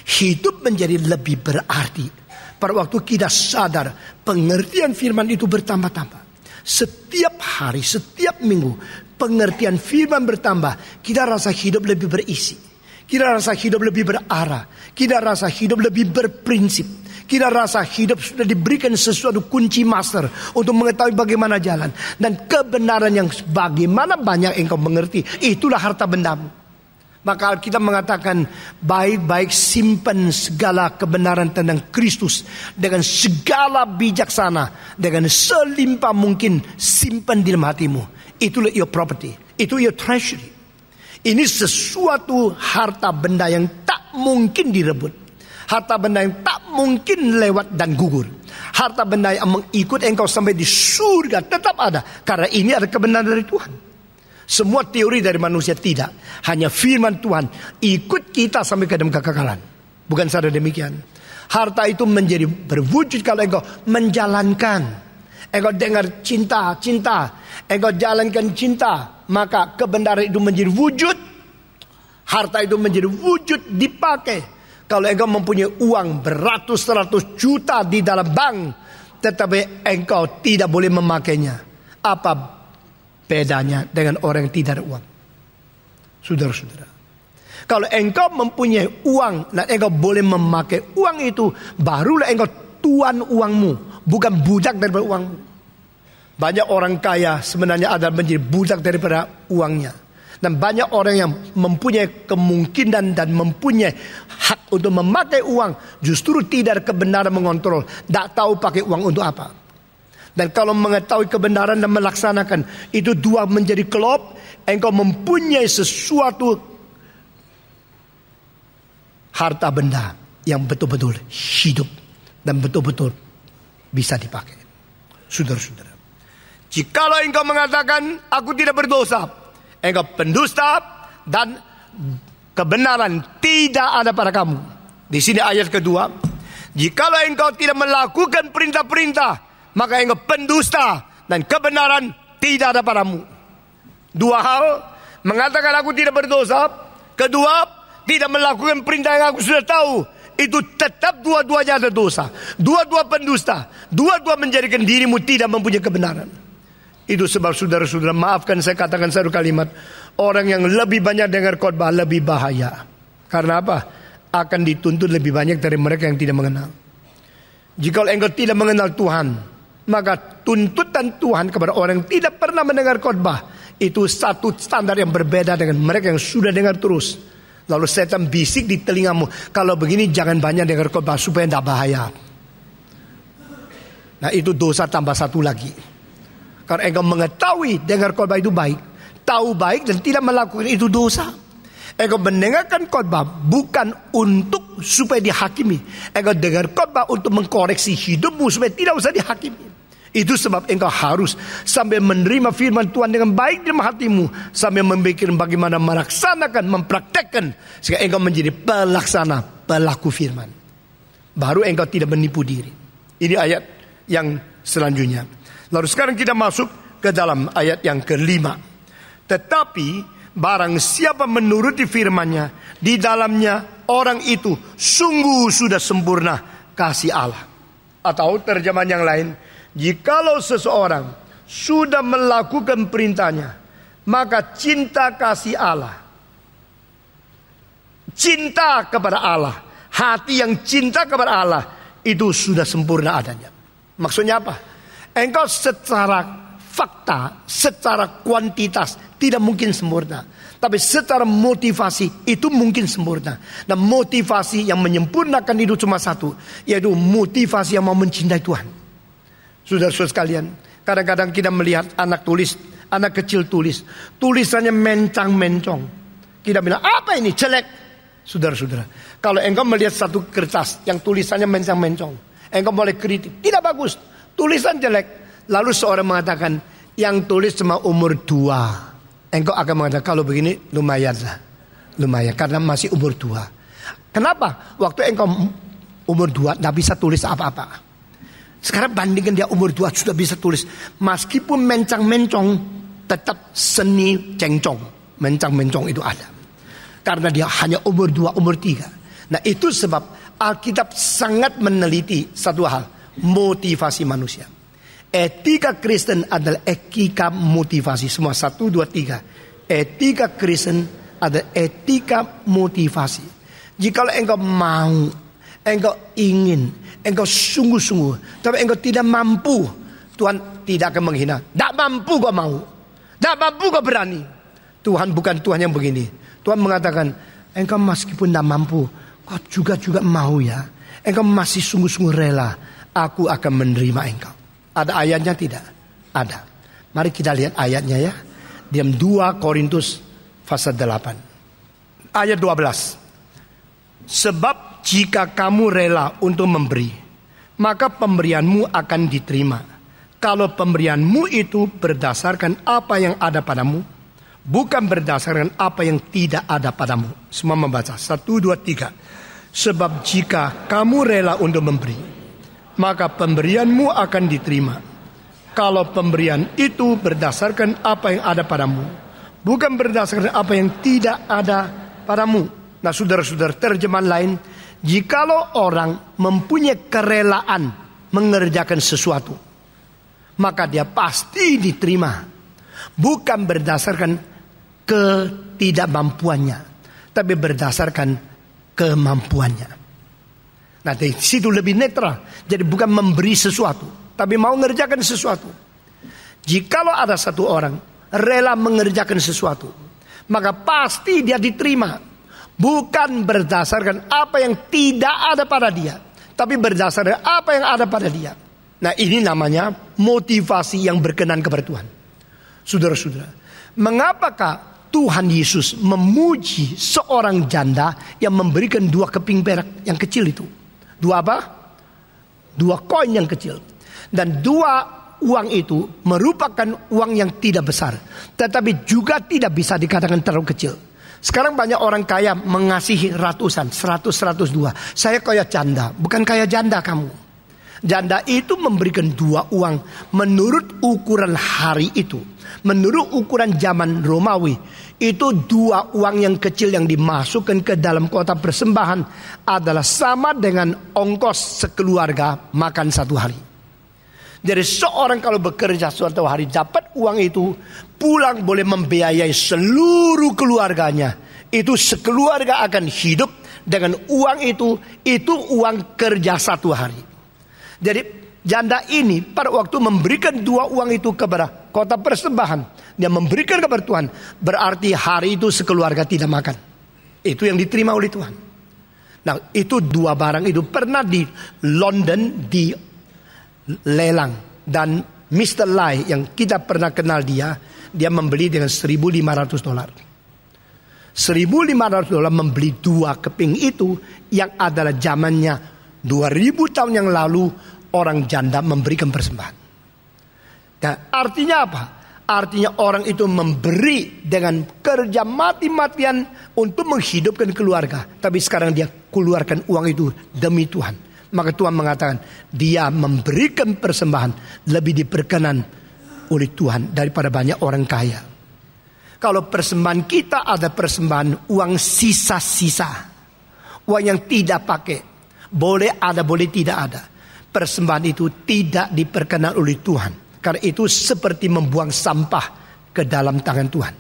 Hidup menjadi lebih berarti pada waktu kita sadar pengertian firman itu bertambah-tambah. Setiap hari, setiap minggu pengertian firman bertambah, kita rasa hidup lebih berisi, kita rasa hidup lebih berarah, kita rasa hidup lebih berprinsip, kita rasa hidup sudah diberikan sesuatu kunci master untuk mengetahui bagaimana jalan. Dan kebenaran yang bagaimana banyak engkau mengerti, itulah harta bendamu. Maka kita mengatakan baik-baik simpan segala kebenaran tentang Kristus dengan segala bijaksana, dengan selimpah mungkin simpan di dalam hatimu. Itulah your property, itu your treasury. Ini sesuatu harta benda yang tak mungkin direbut, harta benda yang tak mungkin lewat dan gugur, harta benda yang mengikut engkau sampai di surga tetap ada, karena ini ada kebenaran dari Tuhan. Semua teori dari manusia tidak. Hanya firman Tuhan ikut kita sampai ke dalam kekekalan. Bukan saja demikian. Harta itu menjadi berwujud kalau engkau menjalankan. Engkau dengar cinta. Engkau jalankan cinta. Maka kebenaran itu menjadi wujud. Harta itu menjadi wujud dipakai. Kalau engkau mempunyai uang beratus-ratus juta di dalam bank, tetapi engkau tidak boleh memakainya. Apa bedanya dengan orang yang tidak ada uang? Saudara-saudara, kalau engkau mempunyai uang dan engkau boleh memakai uang itu, barulah engkau tuan uangmu, bukan budak daripada uangmu. Banyak orang kaya sebenarnya adalah menjadi budak daripada uangnya. Dan banyak orang yang mempunyai kemungkinan dan mempunyai hak untuk memakai uang, justru tidak ada kebenaran mengontrol, tak tahu pakai uang untuk apa. Dan kalau mengetahui kebenaran dan melaksanakan, itu dua menjadi klop. Engkau mempunyai sesuatu harta benda yang betul-betul hidup dan betul-betul bisa dipakai. Saudara-saudara, jikalau engkau mengatakan aku tidak berdosa, engkau pendusta dan kebenaran tidak ada pada kamu. Di sini ayat kedua, jikalau engkau tidak melakukan perintah-perintah, maka engkau pendusta dan kebenaran tidak ada padamu. Dua hal, mengatakan aku tidak berdosa. Kedua, tidak melakukan perintah yang aku sudah tahu. Itu tetap dua-duanya ada dosa. Dua-dua pendusta. Dua-dua menjadikan dirimu tidak mempunyai kebenaran. Itu sebab saudara-saudara, maafkan saya katakan satu kalimat, orang yang lebih banyak dengar khotbah lebih bahaya. Karena apa? Akan dituntut lebih banyak dari mereka yang tidak mengenal. Jika engkau tidak mengenal Tuhan, maka tuntutan Tuhan kepada orang yang tidak pernah mendengar khotbah itu satu standar yang berbeda dengan mereka yang sudah dengar terus. Lalu setan bisik di telingamu, kalau begini jangan banyak dengar khotbah supaya tidak bahaya. Nah, itu dosa tambah satu lagi. Karena engkau mengetahui dengar khotbah itu baik, tahu baik dan tidak melakukan, itu dosa. Engkau mendengarkan khotbah bukan untuk supaya dihakimi. Engkau dengar khotbah untuk mengkoreksi hidupmu supaya tidak usah dihakimi. Itu sebab engkau harus sambil menerima firman Tuhan dengan baik dalam hatimu, sambil memikirkan bagaimana melaksanakan, mempraktekkan, sehingga engkau menjadi pelaksana, pelaku firman. Baru engkau tidak menipu diri. Ini ayat yang selanjutnya. Lalu sekarang kita masuk ke dalam ayat yang kelima. Tetapi barang siapa menuruti firman-Nya, di dalamnya orang itu sungguh sudah sempurna kasih Allah. Atau terjemahan yang lain, jikalau seseorang sudah melakukan perintah-Nya, maka cinta kasih Allah, cinta kepada Allah, hati yang cinta kepada Allah itu sudah sempurna adanya. Maksudnya apa? Engkau secara fakta, secara kuantitas tidak mungkin sempurna, tapi secara motivasi itu mungkin sempurna. Dan motivasi yang menyempurnakan itu cuma satu, yaitu motivasi yang mau mencintai Tuhan. Saudara-saudara sekalian, kadang-kadang kita melihat anak kecil tulis, tulisannya mencang-mencong. Kita bilang, apa ini? Jelek. Saudara-saudara, kalau engkau melihat satu kertas yang tulisannya mencang-mencong, engkau boleh kritik, tidak bagus, tulisan jelek. Lalu seorang mengatakan, yang tulis cuma umur 2. Engkau akan mengatakan, kalau begini lumayan lah. Lumayan, karena masih umur 2. Kenapa? Waktu engkau umur 2 tidak bisa tulis apa-apa. Sekarang bandingkan dia umur 2 sudah bisa tulis. Meskipun mencang-mencong, tetap seni cengcong. Mencang-mencong itu ada. Karena dia hanya umur 2, umur 3. Nah itu sebab Alkitab sangat meneliti satu hal, motivasi manusia. Etika Kristen adalah etika motivasi. Semua 1, 2, 3. Etika Kristen adalah etika motivasi. Jikalau engkau mau, engkau ingin, engkau sungguh-sungguh, tapi engkau tidak mampu, Tuhan tidak akan menghina. Tak mampu kau mau, tak mampu kau berani. Tuhan bukan Tuhan yang begini. Tuhan mengatakan, engkau meskipun tidak mampu, kau juga mau ya. Engkau masih sungguh-sungguh rela, aku akan menerima engkau. Ada ayatnya tidak? Ada. Mari kita lihat ayatnya ya. Diam 2 Korintus pasal 8. Ayat 12. Sebab jika kamu rela untuk memberi, maka pemberianmu akan diterima. Kalau pemberianmu itu berdasarkan apa yang ada padamu, bukan berdasarkan apa yang tidak ada padamu. Semua membaca. 1, 2, 3. Sebab jika kamu rela untuk memberi, maka pemberianmu akan diterima. Kalau pemberian itu berdasarkan apa yang ada padamu, bukan berdasarkan apa yang tidak ada padamu. Nah saudara-saudara, terjemahan lain, jikalau orang mempunyai kerelaan mengerjakan sesuatu, maka dia pasti diterima. Bukan berdasarkan ketidakmampuannya, tapi berdasarkan kemampuannya. Nah di situ lebih netral. Jadi bukan memberi sesuatu, tapi mau mengerjakan sesuatu. Jikalau ada satu orang rela mengerjakan sesuatu, maka pasti dia diterima. Bukan berdasarkan apa yang tidak ada pada dia, tapi berdasarkan apa yang ada pada dia. Nah ini namanya motivasi yang berkenan kepada Tuhan. Saudara-saudara, mengapakah Tuhan Yesus memuji seorang janda yang memberikan 2 keping perak yang kecil itu? 2 apa? 2 koin yang kecil. Dan 2 uang itu merupakan uang yang tidak besar, tetapi juga tidak bisa dikatakan terlalu kecil. Sekarang banyak orang kaya mengasihi ratusan, 100, 102. Saya kaya janda, bukan kaya janda kamu. Janda itu memberikan 2 uang menurut ukuran hari itu. Menurut ukuran zaman Romawi, itu 2 uang yang kecil yang dimasukkan ke dalam kotak persembahan adalah sama dengan ongkos sekeluarga makan 1 hari. Jadi seorang kalau bekerja suatu hari dapat uang itu, pulang boleh membiayai seluruh keluarganya. Itu sekeluarga akan hidup dengan uang itu uang kerja 1 hari. Jadi janda ini pada waktu memberikan 2 uang itu kepada kota persembahan, dia memberikan kepada Tuhan, berarti hari itu sekeluarga tidak makan. Itu yang diterima oleh Tuhan. Nah itu 2 barang itu pernah di London di lelang. Dan Mr. Lai yang kita pernah kenal dia membeli dengan $1.500. $1.500 membeli 2 keping itu, yang adalah zamannya 2000 tahun yang lalu orang janda memberikan persembahan. Nah, artinya apa? Artinya orang itu memberi dengan kerja mati-matian untuk menghidupkan keluarga. Tapi sekarang dia keluarkan uang itu demi Tuhan. Maka Tuhan mengatakan dia memberikan persembahan lebih diperkenan oleh Tuhan daripada banyak orang kaya. Kalau persembahan kita ada persembahan uang sisa-sisa, uang yang tidak pakai, boleh ada, boleh tidak ada, persembahan itu tidak diperkenan oleh Tuhan. Karena itu seperti membuang sampah ke dalam tangan Tuhan.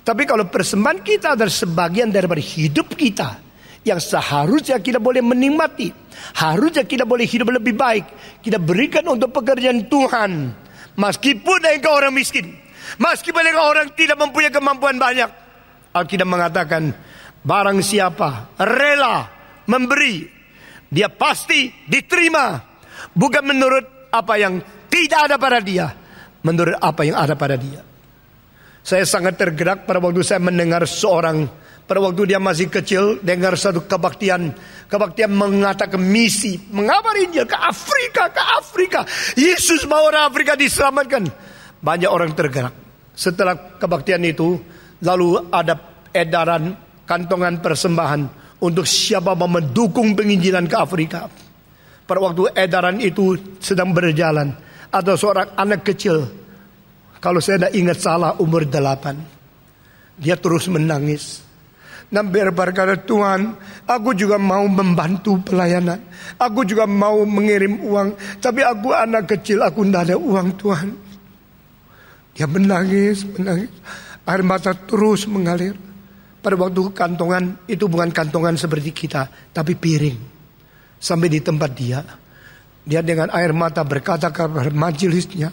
Tapi kalau persembahan kita adalah sebagian daripada hidup kita, yang seharusnya kita boleh menikmati, harusnya kita boleh hidup lebih baik, kita berikan untuk pekerjaan Tuhan. Meskipun engkau orang miskin, meskipun engkau orang tidak mempunyai kemampuan banyak, Alkitab mengatakan barang siapa rela memberi, dia pasti diterima. Bukan menurut apa yang tidak ada pada dia, menurut apa yang ada pada dia. Saya sangat tergerak pada waktu saya mendengar seorang, pada waktu dia masih kecil, dengar satu kebaktian mengatakan misi, mengabari Injil ke Afrika. Yesus mau orang Afrika diselamatkan. Banyak orang tergerak. Setelah kebaktian itu, lalu ada edaran kantongan persembahan untuk siapa mau mendukung penginjilan ke Afrika. Pada waktu edaran itu sedang berjalan, ada seorang anak kecil, kalau saya tidak ingat salah umur 8, dia terus menangis dan berkata, Tuhan, aku juga mau membantu pelayanan, aku juga mau mengirim uang, tapi aku anak kecil, aku tidak ada uang Tuhan. Dia menangis, air mata terus mengalir. Pada waktu kantongan itu bukan kantongan seperti kita, tapi piring. Sampai di tempat dia dengan air mata berkata kepada majelisnya,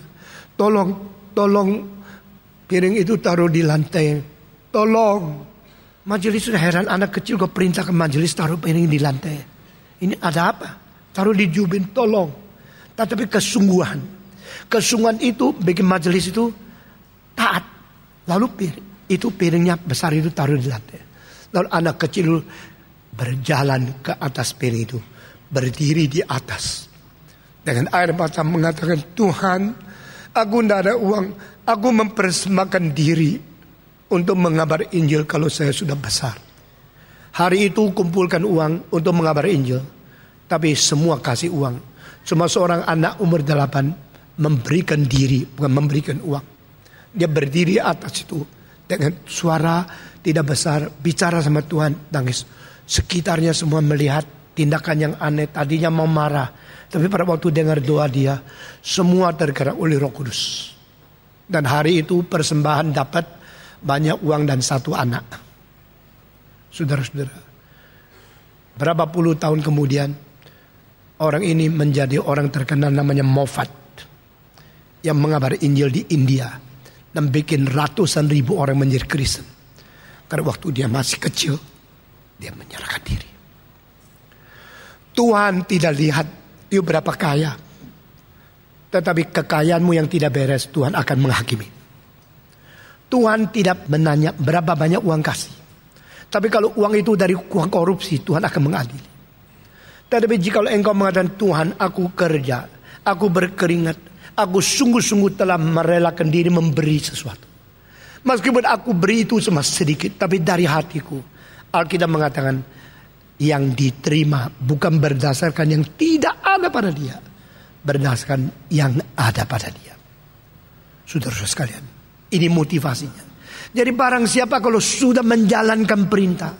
tolong piring itu taruh di lantai, tolong. Majelis sudah heran, anak kecil kok perintah ke majelis taruh piring di lantai. Ini ada apa? Taruh di jubin, tolong. Tetapi kesungguhan itu bikin majelis itu taat. Lalu piringnya besar itu taruh di lantai. Lalu anak kecil berjalan ke atas piring itu, berdiri di atas dengan air mata mengatakan, Tuhan, aku tidak ada uang, aku mempersembahkan diri untuk mengabar Injil kalau saya sudah besar. Hari itu kumpulkan uang untuk mengabar Injil, tapi semua kasih uang. Cuma seorang anak umur 8 memberikan diri, bukan memberikan uang. Dia berdiri atas itu dengan suara tidak besar, bicara sama Tuhan, nangis. Sekitarnya semua melihat tindakan yang aneh, tadinya mau marah, tapi pada waktu dengar doa dia, semua tergerak oleh Roh Kudus. Dan hari itu persembahan dapat banyak uang dan 1 anak. Saudara-saudara, berapa puluh tahun kemudian orang ini menjadi orang terkenal namanya Moffat, yang mengabar Injil di India dan bikin ratusan ribu orang menjadi Kristen. Karena waktu dia masih kecil, dia menyerahkan diri. Tuhan tidak lihat dia berapa kaya, tetapi kekayaanmu yang tidak beres Tuhan akan menghakimi. Tuhan tidak menanya berapa banyak uang kasih, tapi kalau uang itu dari uang korupsi, Tuhan akan mengadili. Tetapi jika engkau mengatakan, Tuhan, aku kerja, aku berkeringat, aku sungguh-sungguh telah merelakan diri memberi sesuatu, meskipun aku beri itu cuma sedikit, tapi dari hatiku. Alkitab mengatakan yang diterima bukan berdasarkan yang tidak ada pada dia, berdasarkan yang ada pada dia. Saudara-saudara sekalian, ini motivasinya. Jadi barang siapa kalau sudah menjalankan perintah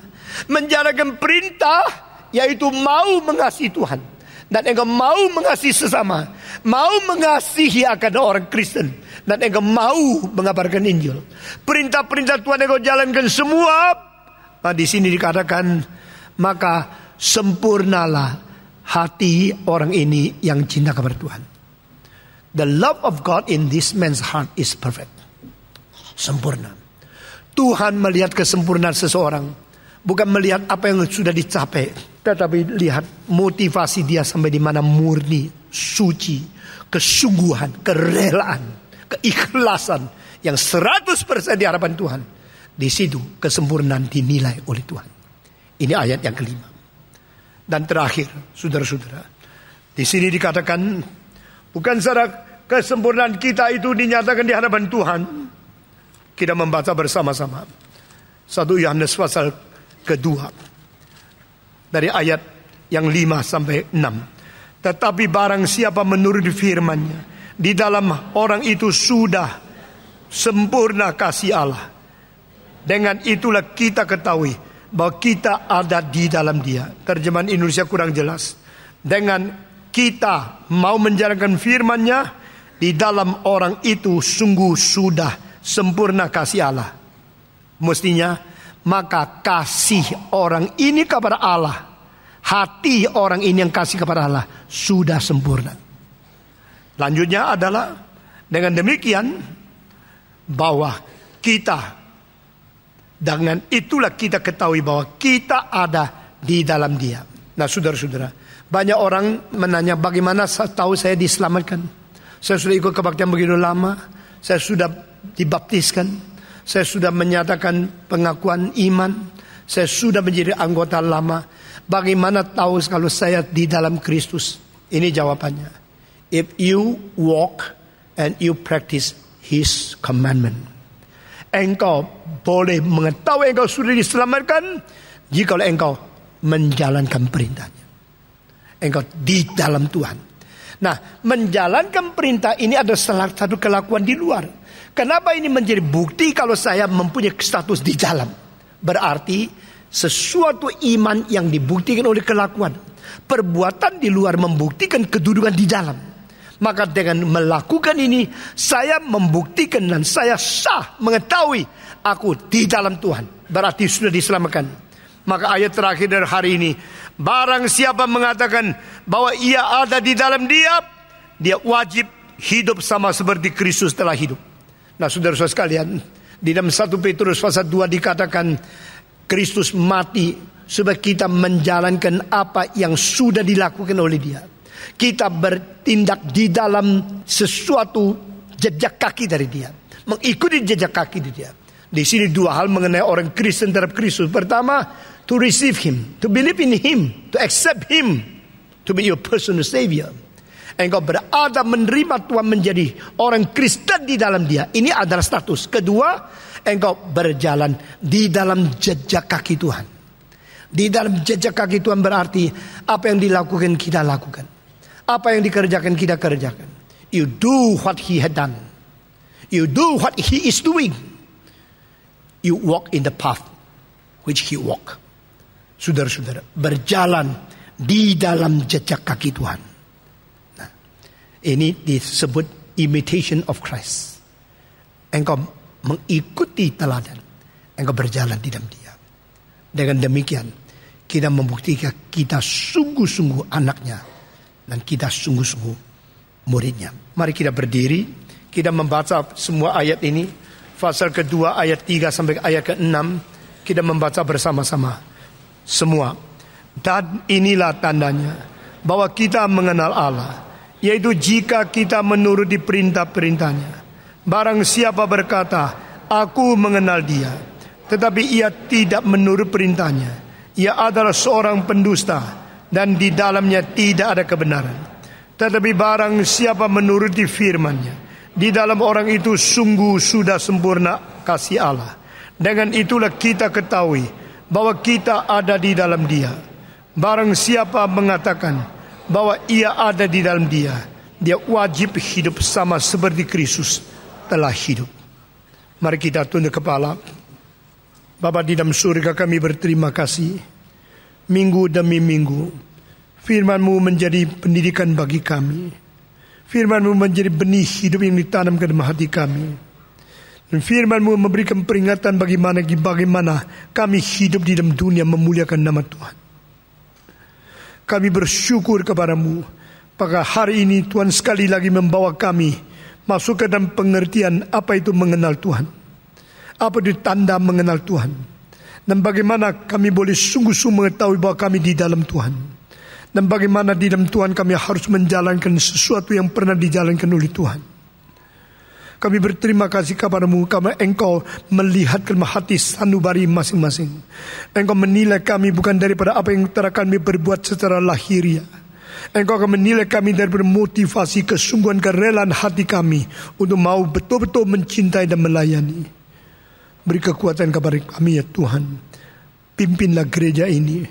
yaitu mau mengasihi Tuhan, dan engkau mau mengasihi sesama, mau mengasihi akan orang Kristen, dan engkau mau mengabarkan Injil, perintah-perintah Tuhan engkau jalankan semua. Nah, di sini dikatakan, maka sempurnalah hati orang ini yang cinta kepada Tuhan. The love of God in this man's heart is perfect. Sempurna. Tuhan melihat kesempurnaan seseorang, bukan melihat apa yang sudah dicapai, tetapi lihat motivasi dia sampai di mana, murni, suci, kesungguhan, kerelaan, keikhlasan yang 100% di hadapan Tuhan. Di situ kesempurnaan dinilai oleh Tuhan. Ini ayat yang kelima. Dan terakhir, saudara-saudara, di sini dikatakan bukan secara kesempurnaan kita itu dinyatakan di hadapan Tuhan. Kita membaca bersama-sama 1 Yohanes pasal kedua dari ayat yang 5 sampai 6. Tetapi barang siapa menurut firman-Nya, di dalam orang itu sudah sempurna kasih Allah. Dengan itulah kita ketahui bahwa kita ada di dalam Dia. Terjemahan Indonesia kurang jelas. Dengan kita mau menjalankan firman-Nya, di dalam orang itu sungguh sudah sempurna kasih Allah. Mestinya maka kasih orang ini kepada Allah, hati orang ini yang kasih kepada Allah sudah sempurna. Lanjutnya adalah dengan demikian bahwa kita, dengan itulah kita ketahui bahwa kita ada di dalam Dia. Nah, saudara-saudara, banyak orang menanya bagaimana tahu saya diselamatkan. Saya sudah ikut kebaktian begitu lama, saya sudah dibaptiskan, saya sudah menyatakan pengakuan iman, saya sudah menjadi anggota lama. Bagaimana tahu kalau saya di dalam Kristus? Ini jawabannya. If you walk and you practice His commandment. Engkau boleh mengetahui engkau sudah diselamatkan jika engkau menjalankan perintahnya. Engkau di dalam Tuhan. Nah, menjalankan perintah ini adalah salah satu kelakuan di luar. Kenapa ini menjadi bukti kalau saya mempunyai status di dalam? Berarti sesuatu iman yang dibuktikan oleh kelakuan. Perbuatan di luar membuktikan kedudukan di dalam. Maka dengan melakukan ini, saya membuktikan dan saya sah mengetahui aku di dalam Tuhan. Berarti sudah diselamatkan. Maka ayat terakhir dari hari ini, barang siapa mengatakan bahwa ia ada di dalam Dia, dia wajib hidup sama seperti Kristus telah hidup. Nah, saudara-saudara sekalian, di dalam 1 Petrus pasal 2 dikatakan Kristus mati supaya kita menjalankan apa yang sudah dilakukan oleh Dia. Kita bertindak di dalam sesuatu jejak kaki dari Dia, mengikuti jejak kaki dari Dia. Di sini dua hal mengenai orang Kristen terhadap Kristus. Pertama, to receive Him, to believe in Him, to accept Him, to be your personal Savior. Engkau berada menerima Tuhan menjadi orang Kristen di dalam Dia. Ini adalah status. Kedua, engkau berjalan di dalam jejak kaki Tuhan. Di dalam jejak kaki Tuhan berarti apa yang dilakukan kita lakukan. Apa yang dikerjakan kita kerjakan. You do what He had done. You do what He is doing. You walk in the path which He walk. Saudara-saudara, berjalan di dalam jejak kaki Tuhan. Nah, ini disebut imitation of Christ. Engkau mengikuti teladan. Engkau berjalan di dalam Dia. Dengan demikian, kita membuktikan kita sungguh-sungguh anaknya. Dan kita sungguh-sungguh muridnya. Mari kita berdiri. Kita membaca semua ayat ini. Pasal kedua ayat 3 sampai ayat ke-6. Kita membaca bersama-sama semua. Dan inilah tandanya bahwa kita mengenal Allah, yaitu jika kita menuruti perintah-perintahnya. Barang siapa berkata, aku mengenal Dia, tetapi ia tidak menurut perintahnya, ia adalah seorang pendusta, dan di dalamnya tidak ada kebenaran. Tetapi barang siapa menuruti firman-Nya, di dalam orang itu sungguh sudah sempurna kasih Allah. Dengan itulah kita ketahui bahwa kita ada di dalam Dia. Barang siapa mengatakan bahwa ia ada di dalam Dia, dia wajib hidup sama seperti Kristus telah hidup. Mari kita tunduk kepala. Bapa di dalam surga, kami berterima kasih. Minggu demi minggu firman-Mu menjadi pendidikan bagi kami. Firman-Mu menjadi benih hidup yang ditanam ke dalam hati kami. Dan firman-Mu memberikan peringatan bagaimana kami hidup di dalam dunia memuliakan nama Tuhan. Kami bersyukur kepada-Mu. Maka hari ini Tuhan sekali lagi membawa kami masuk ke dalam pengertian apa itu mengenal Tuhan. Apa itu tanda mengenal Tuhan. Dan bagaimana kami boleh sungguh-sungguh mengetahui bahwa kami di dalam Tuhan. Dan bagaimana di dalam Tuhan kami harus menjalankan sesuatu yang pernah dijalankan oleh Tuhan. Kami berterima kasih kepadamu karena Engkau melihatkan hati sanubari masing-masing. Engkau menilai kami bukan daripada apa yang telah kami berbuat secara lahiriah. Engkau akan menilai kami daripada motivasi, kesungguhan, kerelaan hati kami untuk mau betul-betul mencintai dan melayani. Beri kekuatan kepada kami ya Tuhan. Pimpinlah gereja ini,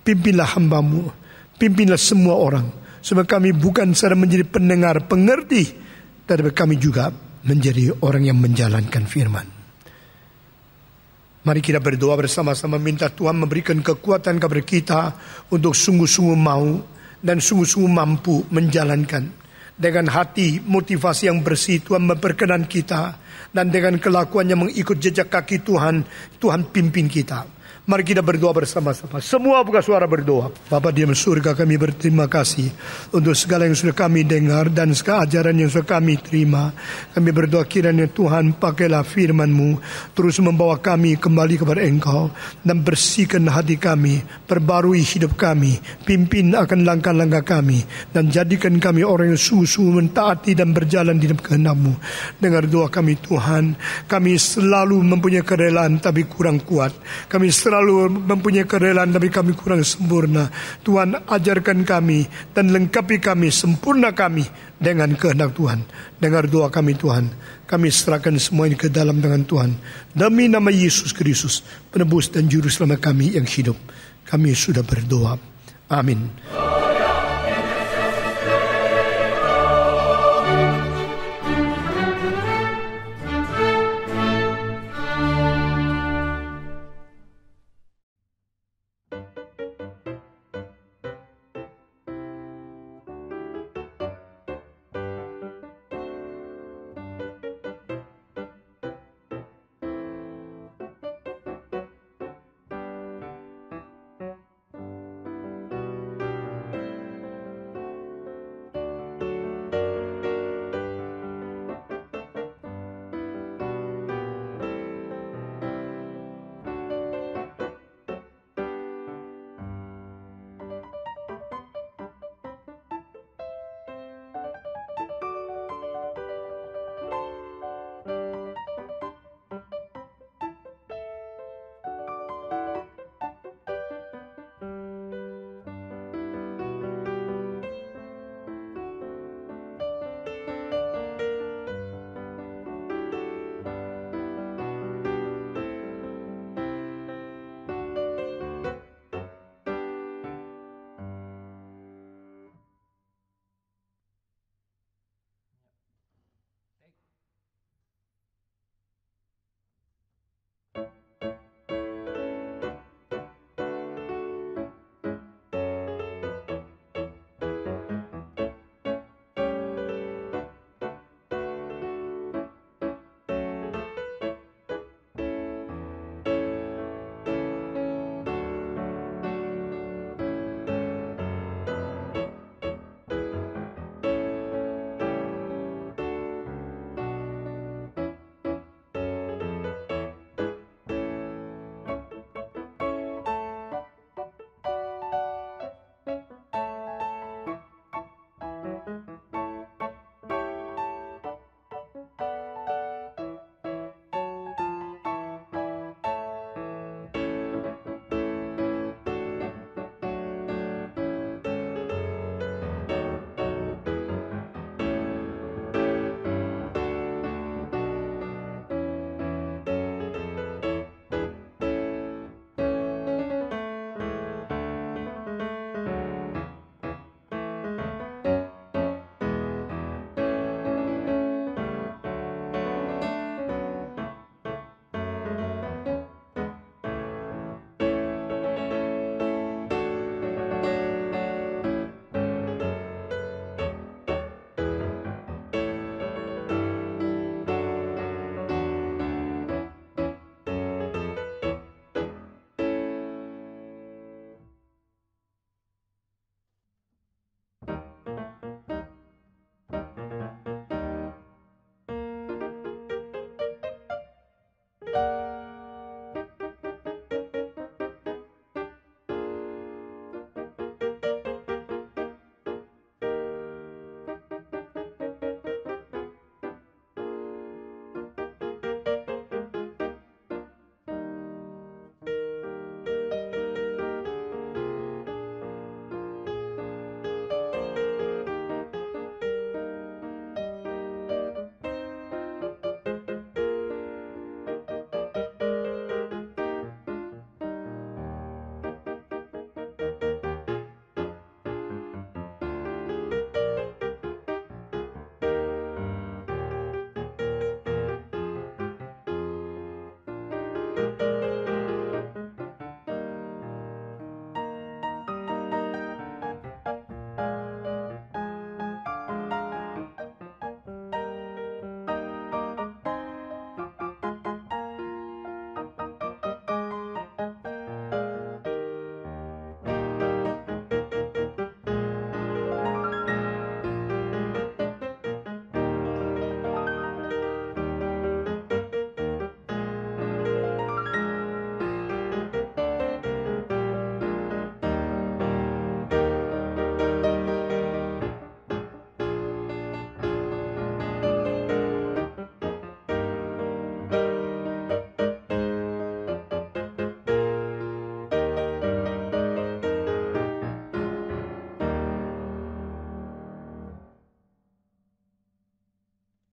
pimpinlah hamba-Mu, pimpinlah semua orang. Sebab kami bukan saja menjadi pendengar, pengerti, tetapi kami juga menjadi orang yang menjalankan firman. Mari kita berdoa bersama-sama, minta Tuhan memberikan kekuatan kepada kita untuk sungguh-sungguh mau dan sungguh-sungguh mampu menjalankan. Dengan hati motivasi yang bersih, Tuhan memperkenan kita, dan dengan kelakuan yang mengikut jejak kaki Tuhan, Tuhan pimpin kita. Mari kita berdoa bersama-sama. Semua buka suara berdoa. Bapa di dalam surga, kami berterima kasih untuk segala yang sudah kami dengar dan segala ajaran yang sudah kami terima. Kami berdoa kiranya Tuhan pakailah firman-Mu terus membawa kami kembali kepada Engkau dan bersihkan hati kami, perbarui hidup kami, pimpin akan langkah-langkah kami, dan jadikan kami orang yang sungguh-sungguh mentaati dan berjalan di dalam kehendak-Mu. Dengar doa kami Tuhan. Kami selalu mempunyai kerelaan tapi kurang kuat. Kami selalu mempunyai kerelaan tapi kami kurang sempurna. Tuhan ajarkan kami dan lengkapi kami, sempurna kami dengan kehendak Tuhan. Dengar doa kami Tuhan. Kami serahkan semua ini ke dalam tangan Tuhan. Demi nama Yesus Kristus, penebus dan juru selamat kami yang hidup. Kami sudah berdoa. Amin.